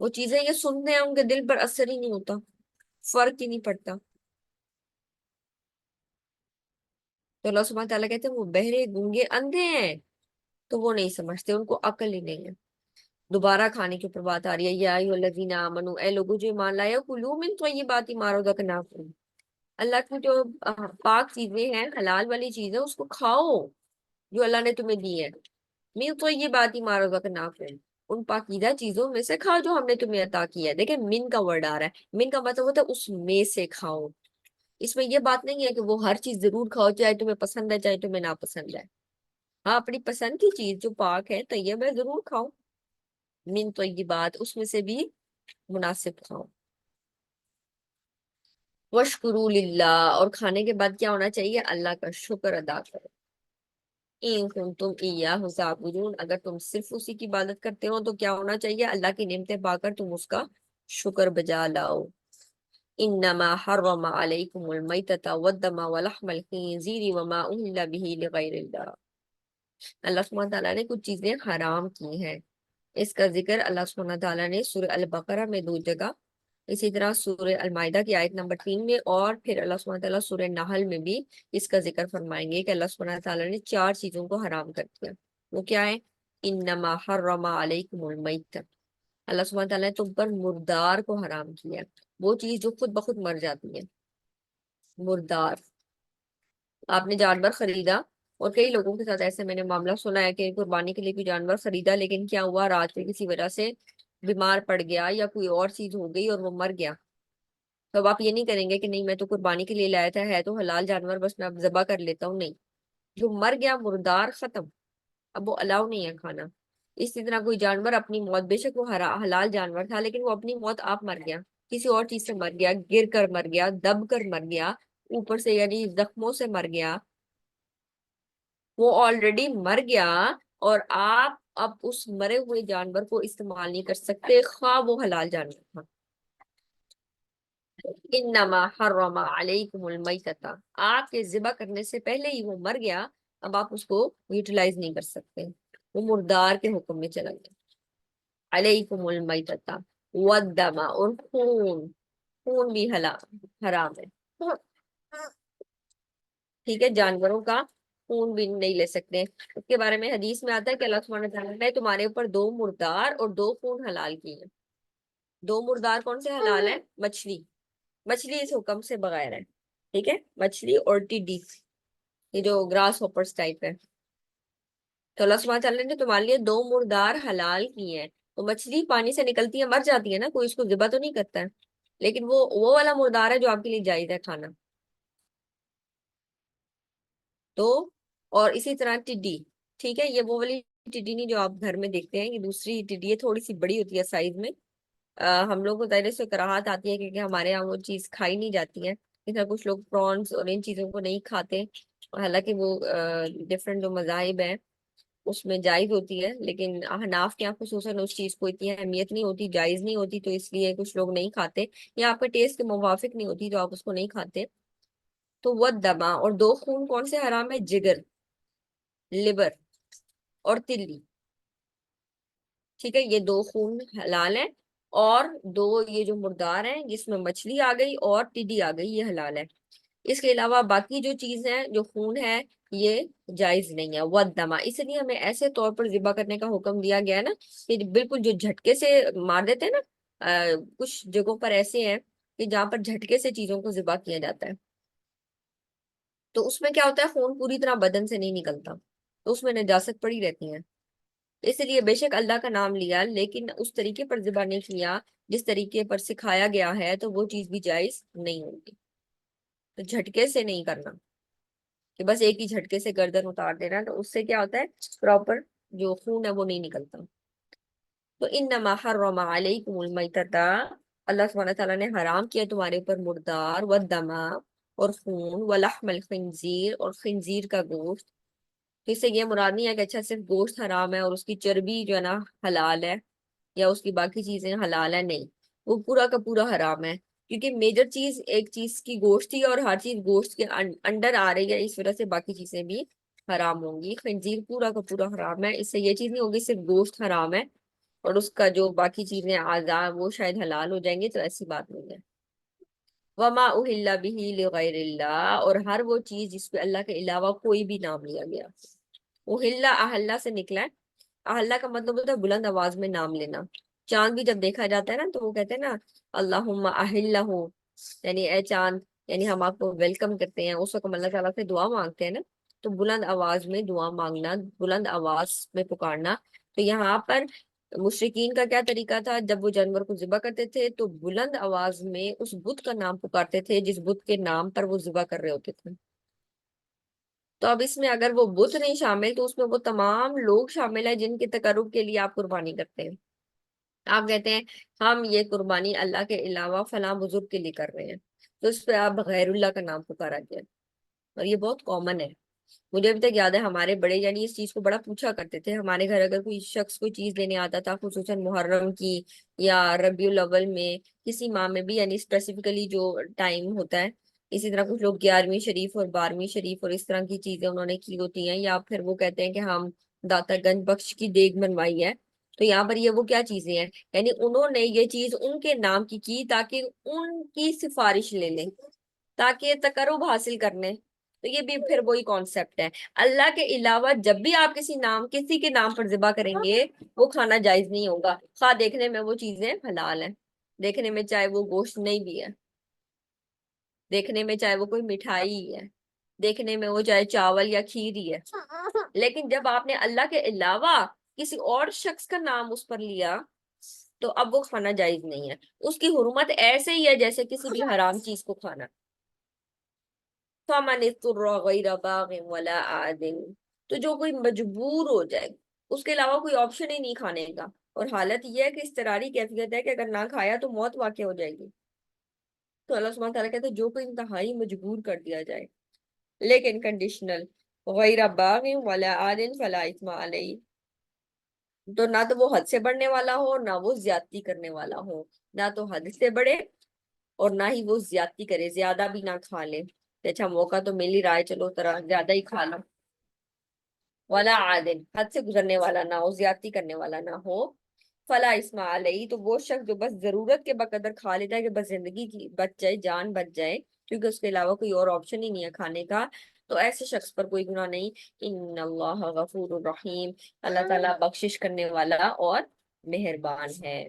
وہ چیزیں یہ سنتے ہیں، ان کے دل پر اثر ہی نہیں ہوتا، فرق ہی نہیں پڑتا. تو اللہ سبحانہ تعالیٰ کہتے ہیں وہ بہرے گونگے اندھے ہیں، تو وہ نہیں سمجھتے، ان کو عقل ہی نہیں ہے. دوبارہ کھانے کے اوپر بات آ رہی ہے، یا ایھا الذین آمنو، اے لوگوں جو ایمان لائے ہو، کلوا من طیبات ما رزقناکم، اللہ کی جو پاک چیزیں ہیں، حلال والی چیزیں، اس کو کھاؤ جو اللہ نے تمہیں دی ہے. من طیبات ما رزقناکم، ان پاکیزہ چیزوں میں سے کھاؤ جو ہم نے تمہیں عطا کیا ہے. دیکھیں من کا ورڈ آ رہا ہے، من کا مطلب ہوتا ہے اس میں سے کھاؤ. اس میں یہ بات نہیں ہے کہ وہ ہر چیز ضرور کھاؤ، چاہے تمہیں پسند ہے چاہے تمہیں ناپسند ہے. ہاں اپنی پسند کی چیز جو پاک ہے طیب ہے ضرور کھاؤ. من طیبات، اس میں سے بھی مناسب کھاؤ. وشکرو للہ، اور کھانے کے بعد کیا ہونا چاہیے؟ اللہ کا شکر ادا کرو. ان کنتم ایاہ تعبدون، اگر تم صرف اسی کی عبادت کرتے ہو تو کیا ہونا چاہیے؟ اللہ کی نعمتیں پا کر تم اس کا شکر بجا لاؤ. انما حرم علیکم المیتۃ والدم ولحم الخنزیر وما اہل به لغیر اللہ، اللہ سبحانہ تعالیٰ نے کچھ چیزیں حرام کی ہیں. اس کا ذکر اللہ سبحانہ تعالیٰ نے سورہ البقرہ میں 2 جگہ، اسی طرح سورہ المائدہ کی آیت نمبر 3 میں، اور پھر اللہ سبحانہ تعالیٰ سورہ نحل میں بھی اس کا ذکر فرمائیں گے کہ اللہ سبحانہ تعالیٰ نے 4 چیزوں کو حرام کر دیا. وہ کیا ہے؟ انما حرم علیکم المیت، اللہ سبحانہ تعالیٰ نے تم پر مردار کو حرام کیا، وہ چیز جو خود بخود مر جاتی ہے. مردار، آپ نے جانور خریدا، اور کئی لوگوں کے ساتھ ایسے میں نے معاملہ سنا ہے کہ قربانی کے لیے کوئی جانور خریدا، لیکن کیا ہوا، رات میں کسی وجہ سے بیمار پڑ گیا یا کوئی اور چیز ہو گئی اور وہ مر گیا. تو اب آپ یہ نہیں کریں گے کہ نہیں میں تو قربانی کے لیے لایا تھا، ہے تو حلال جانور، بس میں اب ذبح کر لیتا ہوں. نہیں، جو مر گیا مردار، ختم، اب وہ الاؤ نہیں ہے کھانا. اسی طرح کوئی جانور اپنی موت، بے شک وہ حلال جانور تھا لیکن وہ اپنی موت آپ مر گیا، کسی اور چیز سے مر گیا، گر کر مر گیا، دب کر مر گیا، اوپر سے یعنی زخموں سے مر گیا، وہ آلریڈی مر گیا، اور آپ اب اس مرے ہوئے جانور کو استعمال نہیں کر سکتے، خواہ وہ حلال جانور تھا. انما حرم علیکم المیتۃ، آپ کے ذبح کرنے سے پہلے ہی وہ مر گیا، اب آپ اس کو یوٹیلائز نہیں کر سکتے، وہ مردار کے حکم میں چلا گیا. علیکم المیتۃ والدم، اور خون، خون بھی حرام ہے. ٹھیک ہے، جانوروں کا خون بھی نہیں لے سکتے. اس کے بارے میں حدیث میں آتا ہے کہ اللہ سبحانہ تعالیٰ نے تمہارے اوپر 2 مردار اور 2 خون حلال کیے ہیں. 2 مردار کون سے حلال ہیں؟ مچھلی، مچھلی اس حکم سے بغیر ہے. ٹھیک ہے، مچھلی اور ٹڈی، یہ جو گراس ہوپرس ٹائپ ہے. تو اللہ سبحانہ تعالیٰ نے تمہارے لیے 2 مردار حلال کیے ہیں. تو مچھلی پانی سے نکلتی ہے، مر جاتی ہے نا، کوئی اس کو ذبح تو نہیں کرتا ہے، لیکن وہ والا مردار ہے جو آپ کے لیے جائز ہے کھانا. تو اور اسی طرح ٹڈی، ٹھیک ہے، یہ وہ والی ٹڈی نہیں جو آپ گھر میں دیکھتے ہیں، یہ دوسری ٹڈی ہے، تھوڑی سی بڑی ہوتی ہے سائز میں. ہم لوگ کو ظاہر سے کراہت آتی ہے کیونکہ ہمارے یہاں وہ چیز کھائی نہیں جاتی ہے. اس طرح کچھ لوگ پرانس اور ان چیزوں کو نہیں کھاتے، حالانکہ وہ ڈفرینٹ جو مذاہب ہیں اس میں جائز ہوتی ہے، لیکن احناف کے یہاں خصوصاً اس چیز کو اتنی اہمیت نہیں ہوتی، جائز نہیں ہوتی، تو اس لیے کچھ لوگ نہیں کھاتے، یا آپ کے ٹیسٹ کے موافق نہیں ہوتی تو آپ اس کو نہیں کھاتے. تو وہ دما، اور 2 خون کون سے حرام ہے؟ جگر، لیور اور تلی. ٹھیک ہے، یہ 2 خون حلال ہیں، اور 2 یہ جو مردار ہیں جس میں مچھلی آ گئی اور ٹڈی آ گئی، یہ حلال ہے. اس کے علاوہ باقی جو چیز ہے، جو خون ہے، یہ جائز نہیں ہے. ودما، اس لیے ہمیں ایسے طور پر ذبح کرنے کا حکم دیا گیا ہے نا کہ بالکل جو جھٹکے سے مار دیتے ہیں نا، کچھ جگہوں پر ایسے ہیں کہ جہاں پر جھٹکے سے چیزوں کو ذبح کیا جاتا ہے، تو اس میں کیا ہوتا ہے، خون پوری طرح بدن سے نہیں نکلتا، تو اس میں نجاست پڑی رہتی ہے. اس لیے بے شک اللہ کا نام لیا لیکن اس طریقے پر ذبح نہیں کیا جس طریقے پر سکھایا گیا ہے، تو وہ چیز بھی جائز نہیں ہوگی. تو جھٹکے سے نہیں کرنا کہ بس ایک ہی جھٹکے سے گردن اتار دینا، تو اس سے کیا ہوتا ہے، پراپر جو خون ہے وہ نہیں نکلتا. تو انما حرم علیکم المیتۃ، اللہ سبحانہ تعالیٰ نے حرام کیا تمہارے اوپر مردار، والدما، اور خون، ولحم الخنزیر، اور خنزیر کا گوشت. تو اس سے یہ مراد نہیں ہے کہ اچھا صرف گوشت حرام ہے اور اس کی چربی جو ہے نا حلال ہے، یا اس کی باقی چیزیں حلال ہے، نہیں، وہ پورا کا پورا حرام ہے. کیونکہ میجر چیز ایک چیز کی گوشت ہی، اور ہر چیز گوشت کے انڈر آ رہی ہے، اس وجہ سے باقی چیزیں بھی حرام ہوں گی. خنزیر پورا کا پورا حرام ہے، اس سے یہ چیز نہیں ہوگی صرف گوشت حرام ہے، اور اس کا جو باقی چیزیں آزاد وہ شاید حلال ہو جائیں گے، تو ایسی بات نہیں ہے۔ وما اہل بہ لغیر اللہ، اور ہر وہ چیز جس پہ اللہ کے علاوہ کوئی بھی نام لیا گیا۔ اہل اہل سے نکلا ہے، اہل کا مطلب ہوتا ہے بلند آواز میں نام لینا۔ چاند بھی جب دیکھا جاتا ہے نا تو وہ کہتے ہیں نا اللہم اہلہ، یعنی اے چاند، یعنی ہم آپ کو ویلکم کرتے ہیں، اس وقت ہم اللہ تعالیٰ سے دعا مانگتے ہیں نا، تو بلند آواز میں دعا مانگنا، بلند آواز میں پکارنا۔ تو یہاں پر مشرکین کا کیا طریقہ تھا، جب وہ جانور کو ذبح کرتے تھے تو بلند آواز میں اس بت کا نام پکارتے تھے جس بت کے نام پر وہ ذبح کر رہے ہوتے تھے۔ تو اب اس میں اگر وہ بت نہیں شامل تو اس میں وہ تمام لوگ شامل ہیں جن کے تقرب کے لیے آپ قربانی کرتے ہیں۔ آپ کہتے ہیں ہم یہ قربانی اللہ کے علاوہ فلاں بزرگ کے لیے کر رہے ہیں، تو اس پہ آپ غیر اللہ کا نام پکارا گیا، اور یہ بہت کامن ہے۔ مجھے ابھی تک یاد ہے ہمارے بڑے یعنی اس چیز کو بڑا پوچھا کرتے تھے، ہمارے گھر اگر کوئی شخص کوئی چیز لینے آتا تھا خصوصاً محرم کی یا ربیع الاول میں، کسی ماہ میں بھی، یعنی اسپیسیفکلی جو ٹائم ہوتا ہے، اسی طرح کچھ لوگ 11ویں شریف اور 12ویں شریف اور اس طرح کی چیزیں انہوں نے کی ہوتی ہیں، یا پھر وہ کہتے ہیں کہ ہم داتا گنج بخش کی دیگ بنوائی ہے، تو یہاں پر یہ وہ کیا چیزیں ہیں، یعنی انہوں نے یہ چیز ان کے نام کی تاکہ ان کی سفارش لے لیں، تاکہ تقرب حاصل کرنے۔ تو یہ بھی پھر وہی کانسیپٹ ہے، اللہ کے علاوہ جب بھی آپ کسی کے نام پر ذبح کریں گے وہ کھانا جائز نہیں ہوگا، خواہ دیکھنے میں وہ چیزیں حلال ہیں، دیکھنے میں چاہے وہ گوشت نہیں بھی ہے، دیکھنے میں چاہے وہ کوئی مٹھائی ہی ہے، دیکھنے میں وہ چاہے چاول یا کھیر ہی ہے، لیکن جب آپ نے اللہ کے علاوہ کسی اور شخص کا نام اس پر لیا تو اب وہ کھانا جائز نہیں ہے۔ اس کی حرمت ایسے ہی ہے جیسے کسی بھی حرام چیز کو کھانا۔ فَمَنِ اضْطُرَّ غَيْرَ بَاغٍ وَلَا عَادٍ، تو جو کوئی مجبور ہو جائے، اس کے علاوہ کوئی آپشن ہی نہیں کھانے کا، اور حالت یہ ہے کہ اضطراری کیفیت ہے کہ اگر نہ کھایا تو موت واقع ہو جائے گی، تو اللہ سبحانہ تعالیٰ کہتے ہیں جو کوئی انتہائی مجبور کر دیا جائے، لیکن کنڈیشنل، غیر باغ ولا عاد فلا اثم علیہ، تو نہ تو وہ حد سے بڑھنے والا ہو نہ وہ زیادتی کرنے والا ہو، نہ تو حد سے بڑھے اور نہ ہی وہ زیادتی کرے، زیادہ بھی نہ کھا لے کہ اچھا موقع تو مل ہی رہا ہے چلو طرح زیادہ ہی کھا لو، ولا عادل، حد سے گزرنے والا نہ ہو، زیادتی کرنے والا نہ ہو، فلا اسم علیہ، تو وہ شخص جو بس ضرورت کے بقدر کھا لیتا ہے کہ بس زندگی کی بچ جائے، جان بچ جائے، کیونکہ اس کے علاوہ کوئی اور آپشن ہی نہیں ہے کھانے کا، تو ایسے شخص پر کوئی گناہ نہیں۔ ان اللہ غفور الرحیم، اللہ تعالیٰ بخشش کرنے والا اور مہربان ہے۔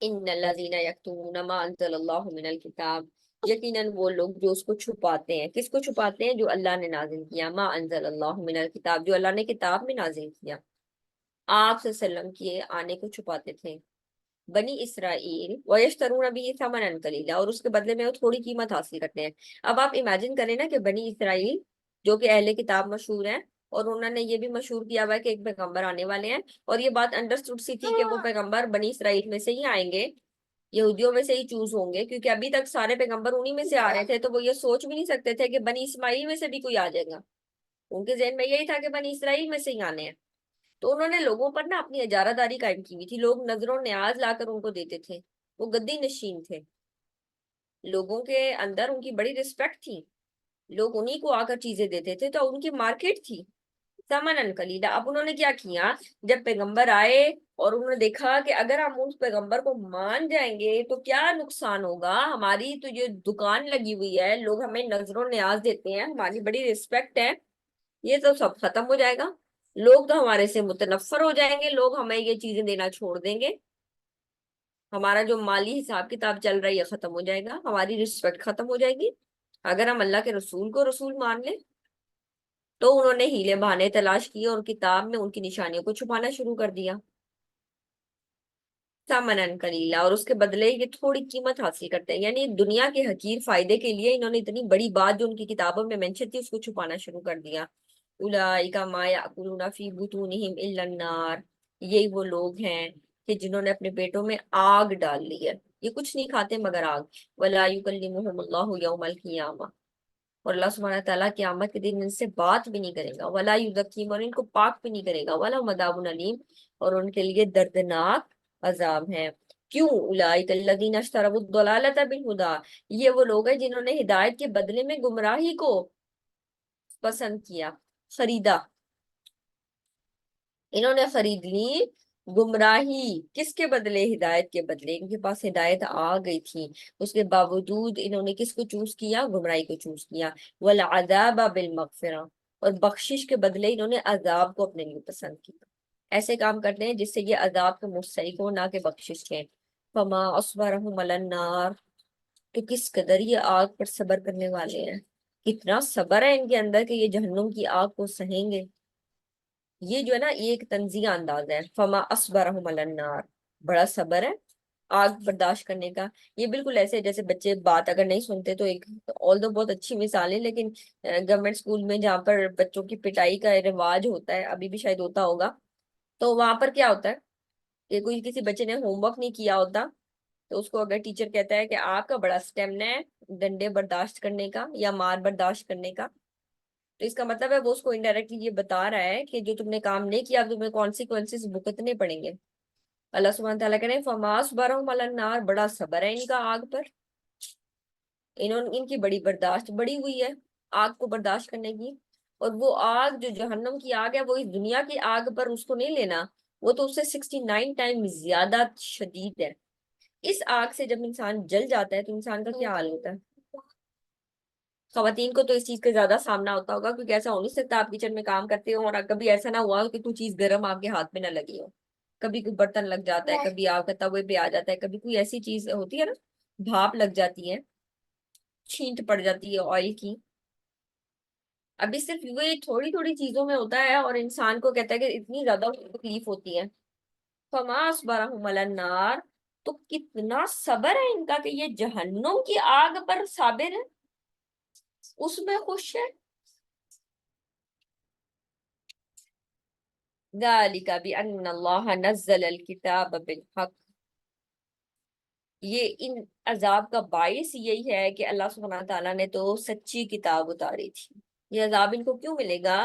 ان الذین یکتمون ما انزل اللہ من الکتاب، یقیناً وہ لوگ جو اس کو چھپاتے ہیں، کس کو چھپاتے ہیں، جو اللہ نے نازل کیا، ما انزل اللہ من الکتاب، جو اللہ نے کتاب میں نازل کیا، آپ صلی اللہ علیہ وسلم کے آنے کو چھپاتے تھے، بنی اسرائیل، وَيَشْتَرُونَ بِهِ ثَمَنًا قَلِيلًا، اور اس کے بدلے میں وہ تھوڑی قیمت حاصل کرتے ہیں۔ اب آپ امیجن کریں نا کہ بنی اسرائیل جو کہ اہل کتاب مشہور ہیں، اور انہوں نے یہ بھی مشہور کیا ہوا ہے کہ ایک پیغمبر آنے والے ہیں، اور یہ بات انڈرسٹوڈ سی تھی کہ وہ پیغمبر بنی اسرائیل میں سے ہی آئیں گے، یہودیوں میں سے ہی چوز ہوں گے، کیونکہ ابھی تک سارے پیغمبر انہی میں سے آ رہے تھے، تو وہ یہ سوچ بھی نہیں سکتے تھے کہ بنی اسماعیل میں سے بھی کوئی آ جائے گا، ان کے ذہن میں یہی تھا کہ بنی اسرائیل میں سے ہی آنے ہیں۔ تو انہوں نے لوگوں پر نا اپنی اجارہ داری قائم کی ہوئی تھی، لوگ نظر و نیاز لا کر ان کو دیتے تھے، وہ گدی نشین تھے، لوگوں کے اندر ان کی بڑی رسپیکٹ تھی، لوگ انہی کو آ کر چیزیں دیتے تھے، تو ان کی مارکیٹ تھی ثمنً قلیلا۔ اب انہوں نے کیا کیا، جب پیغمبر آئے اور انہوں نے دیکھا کہ اگر ہم اس پیغمبر کو مان جائیں گے تو کیا نقصان ہوگا، ہماری تو یہ دکان لگی ہوئی ہے، لوگ ہمیں نظر و نیاز دیتے ہیں، ہماری بڑی رسپیکٹ ہے، یہ تو سب ختم ہو جائے گا، لوگ تو ہمارے سے متنفر ہو جائیں گے، لوگ ہمیں یہ چیزیں دینا چھوڑ دیں گے، ہمارا جو مالی حساب کتاب چل رہا ہے یہ ختم ہو جائے گا، ہماری رسپیکٹ ختم ہو جائے گی اگر ہم اللہ کے رسول کو رسول مان لیں۔ تو انہوں نے ہیلے بہانے تلاش کیے اور کتاب میں ان کی نشانیوں کو چھپانا شروع کر دیا، ثمنً قلیلا، اور اس کے بدلے یہ تھوڑی قیمت حاصل کرتے ہیں، یعنی دنیا کے حقیر فائدے کے لیے انہوں نے اتنی بڑی بات جو ان کی کتابوں میں مینشن تھی اس کو چھپانا شروع کر دیا۔ اولئک ما یأکلون فی بطونہم الا النار، یہی وہ لوگ ہیں کہ جنہوں نے اپنے پیٹوں میں آگ ڈال لی ہے، یہ کچھ نہیں کھاتے مگر آگ۔ ولا یکلمہم اللہ یوم القیامہ، اور اللہ سبحانہ تعالیٰ قیامت کے دن ان سے بات بھی نہیں کرے گا، ولا یزکیہم، اور ان کو پاک بھی نہیں کرے گا، ولہم عذاب علیم، اور ان کے لیے دردناک عذاب ہے۔ کیوں؟ اولئک الذین اشتروا الضلالۃ بالہدی، یہ وہ لوگ ہیں جنہوں نے ہدایت کے بدلے میں گمراہی کو پسند کیا، خریدا، انہوں نے خرید لی گمراہی کس کے بدلے؟ ہدایت کے بدلے. ان کے پاس ہدایت آ گئی تھی، اس کے باوجود انہوں نے کس کو چوز کیا؟ گمراہی کو چوز کیا. والعذاب بالمغفرہ، اور بخشش کے بدلے انہوں نے عذاب کو اپنے لیے پسند کیا. ایسے کام کرتے ہیں جس سے یہ عذاب کے مستحق ہو، نہ کہ بخشش کے. فما اصبرهم علی النار، تو کس قدر یہ آگ پر صبر کرنے والے ہیں، کتنا صبر ہے ان کے اندر کہ یہ جہنم کی آگ کو سہیں گے. یہ جو ہے نا، یہ ایک طنزیہ انداز ہے. فما اصبرهم علی النار، بڑا صبر ہے آگ برداشت کرنے کا. یہ بالکل ایسے جیسے بچے بات اگر نہیں سنتے تو ایک آل دو بہت اچھی مثال ہے، لیکن گورنمنٹ اسکول میں جہاں پر بچوں کی پٹائی کا رواج ہوتا ہے، ابھی بھی شاید ہوتا ہوگا، تو وہاں پر کیا ہوتا ہے کہ کوئی کسی بچے نے ہوم ورک نہیں کیا ہوتا، تو اس کو اگر ٹیچر کہتا ہے کہ آپ کا بڑا اسٹیمنا ہے ڈنڈے برداشت کرنے کا یا مار برداشت کرنے کا، تو اس کا مطلب ہے وہ اس کو انڈائریکٹلی یہ بتا رہا ہے کہ جو تم نے کام نہیں کیا اب تمہیں کانسیکوینسز بھگتنے پڑیں گے. اللہ سبحانہ تعالیٰ کہہ رہے ہیں فماس برہم النار، بڑا صبر ہے ان کا آگ پر. ان کی بڑی برداشت بڑی ہوئی ہے آگ کو برداشت کرنے کی. اور وہ آگ جو جہنم کی آگ ہے، وہ اس دنیا کی آگ پر اس کو نہیں لینا، وہ تو اس سے 69 ٹائم زیادہ شدید ہے. اس آگ سے جب انسان جل جاتا ہے تو انسان کا کیا حال ہوتا ہے؟ خواتین کو تو اس چیز کا زیادہ سامنا ہوتا ہوگا، کیونکہ ایسا ہو نہیں سکتا آپ کچن میں کام کرتے ہو اور کبھی ایسا نہ ہوا کہ کوئی چیز گرم آپ کے ہاتھ میں نہ لگی ہو. کبھی کوئی برتن لگ جاتا ہے، کبھی آپ کا توے پہ آ جاتا ہے، کبھی کوئی ایسی چیز ہوتی ہے نا، بھاپ لگ جاتی ہے، چھینٹ پڑ جاتی ہے آئل کی. ابھی صرف یہ تھوڑی تھوڑی چیزوں میں ہوتا ہے اور انسان کو کہتا ہے کہ اتنی زیادہ تکلیف ہوتی ہے. فما اصبرهم علی النار، تو کتنا صبر ہے ان کا کہ یہ جہنم کی آگ پر صابر ہے، اس میں خوش ہے. ذالک بأن اللہ نزل الکتاب بالحق، یہ ان عذاب کا باعث یہی ہے کہ اللہ سبحانہ تعالیٰ نے تو سچی کتاب اتاری تھی. یہ عذاب ان کو کیوں ملے گا؟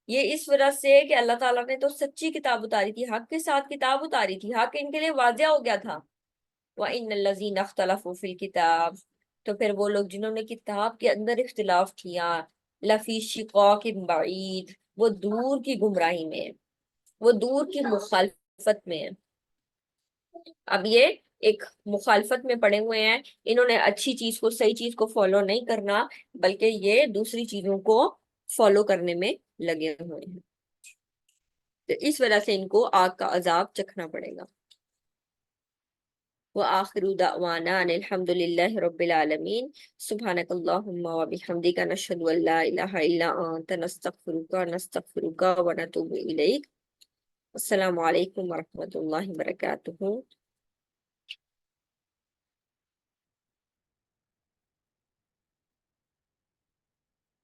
یہ اس وجہ سے کہ اللہ تعالیٰ نے تو سچی کتاب اتاری تھی، حق کے ساتھ کتاب اتاری تھی، حق ان کے لیے واضح ہو گیا تھا. وَإِنَّ الَّذِينَ اخْتَلَفُوا فِي الْكِتَابِ، تو پھر وہ لوگ جنہوں نے کتاب کے اندر اختلاف کیا، لفی شقاق بعید، وہ دور کی گمراہی میں، وہ دور کی مخالفت میں. اب یہ ایک مخالفت میں پڑے ہوئے ہیں، انہوں نے اچھی چیز کو، صحیح چیز کو فالو نہیں کرنا، بلکہ یہ دوسری چیزوں کو فالو کرنے میں لگے ہوئے ہیں. تو اس وجہ سے ان کو آگ کا عذاب چکھنا پڑے گا. وآخر دعوانا ان الحمد للہ رب العالمین. سبحانک اللہم وبحمدک، نشہد ان لا الہ الا انت، نستغفرک ونتوب الیک. السلام علیکم ورحمۃ اللہ وبرکاتہ.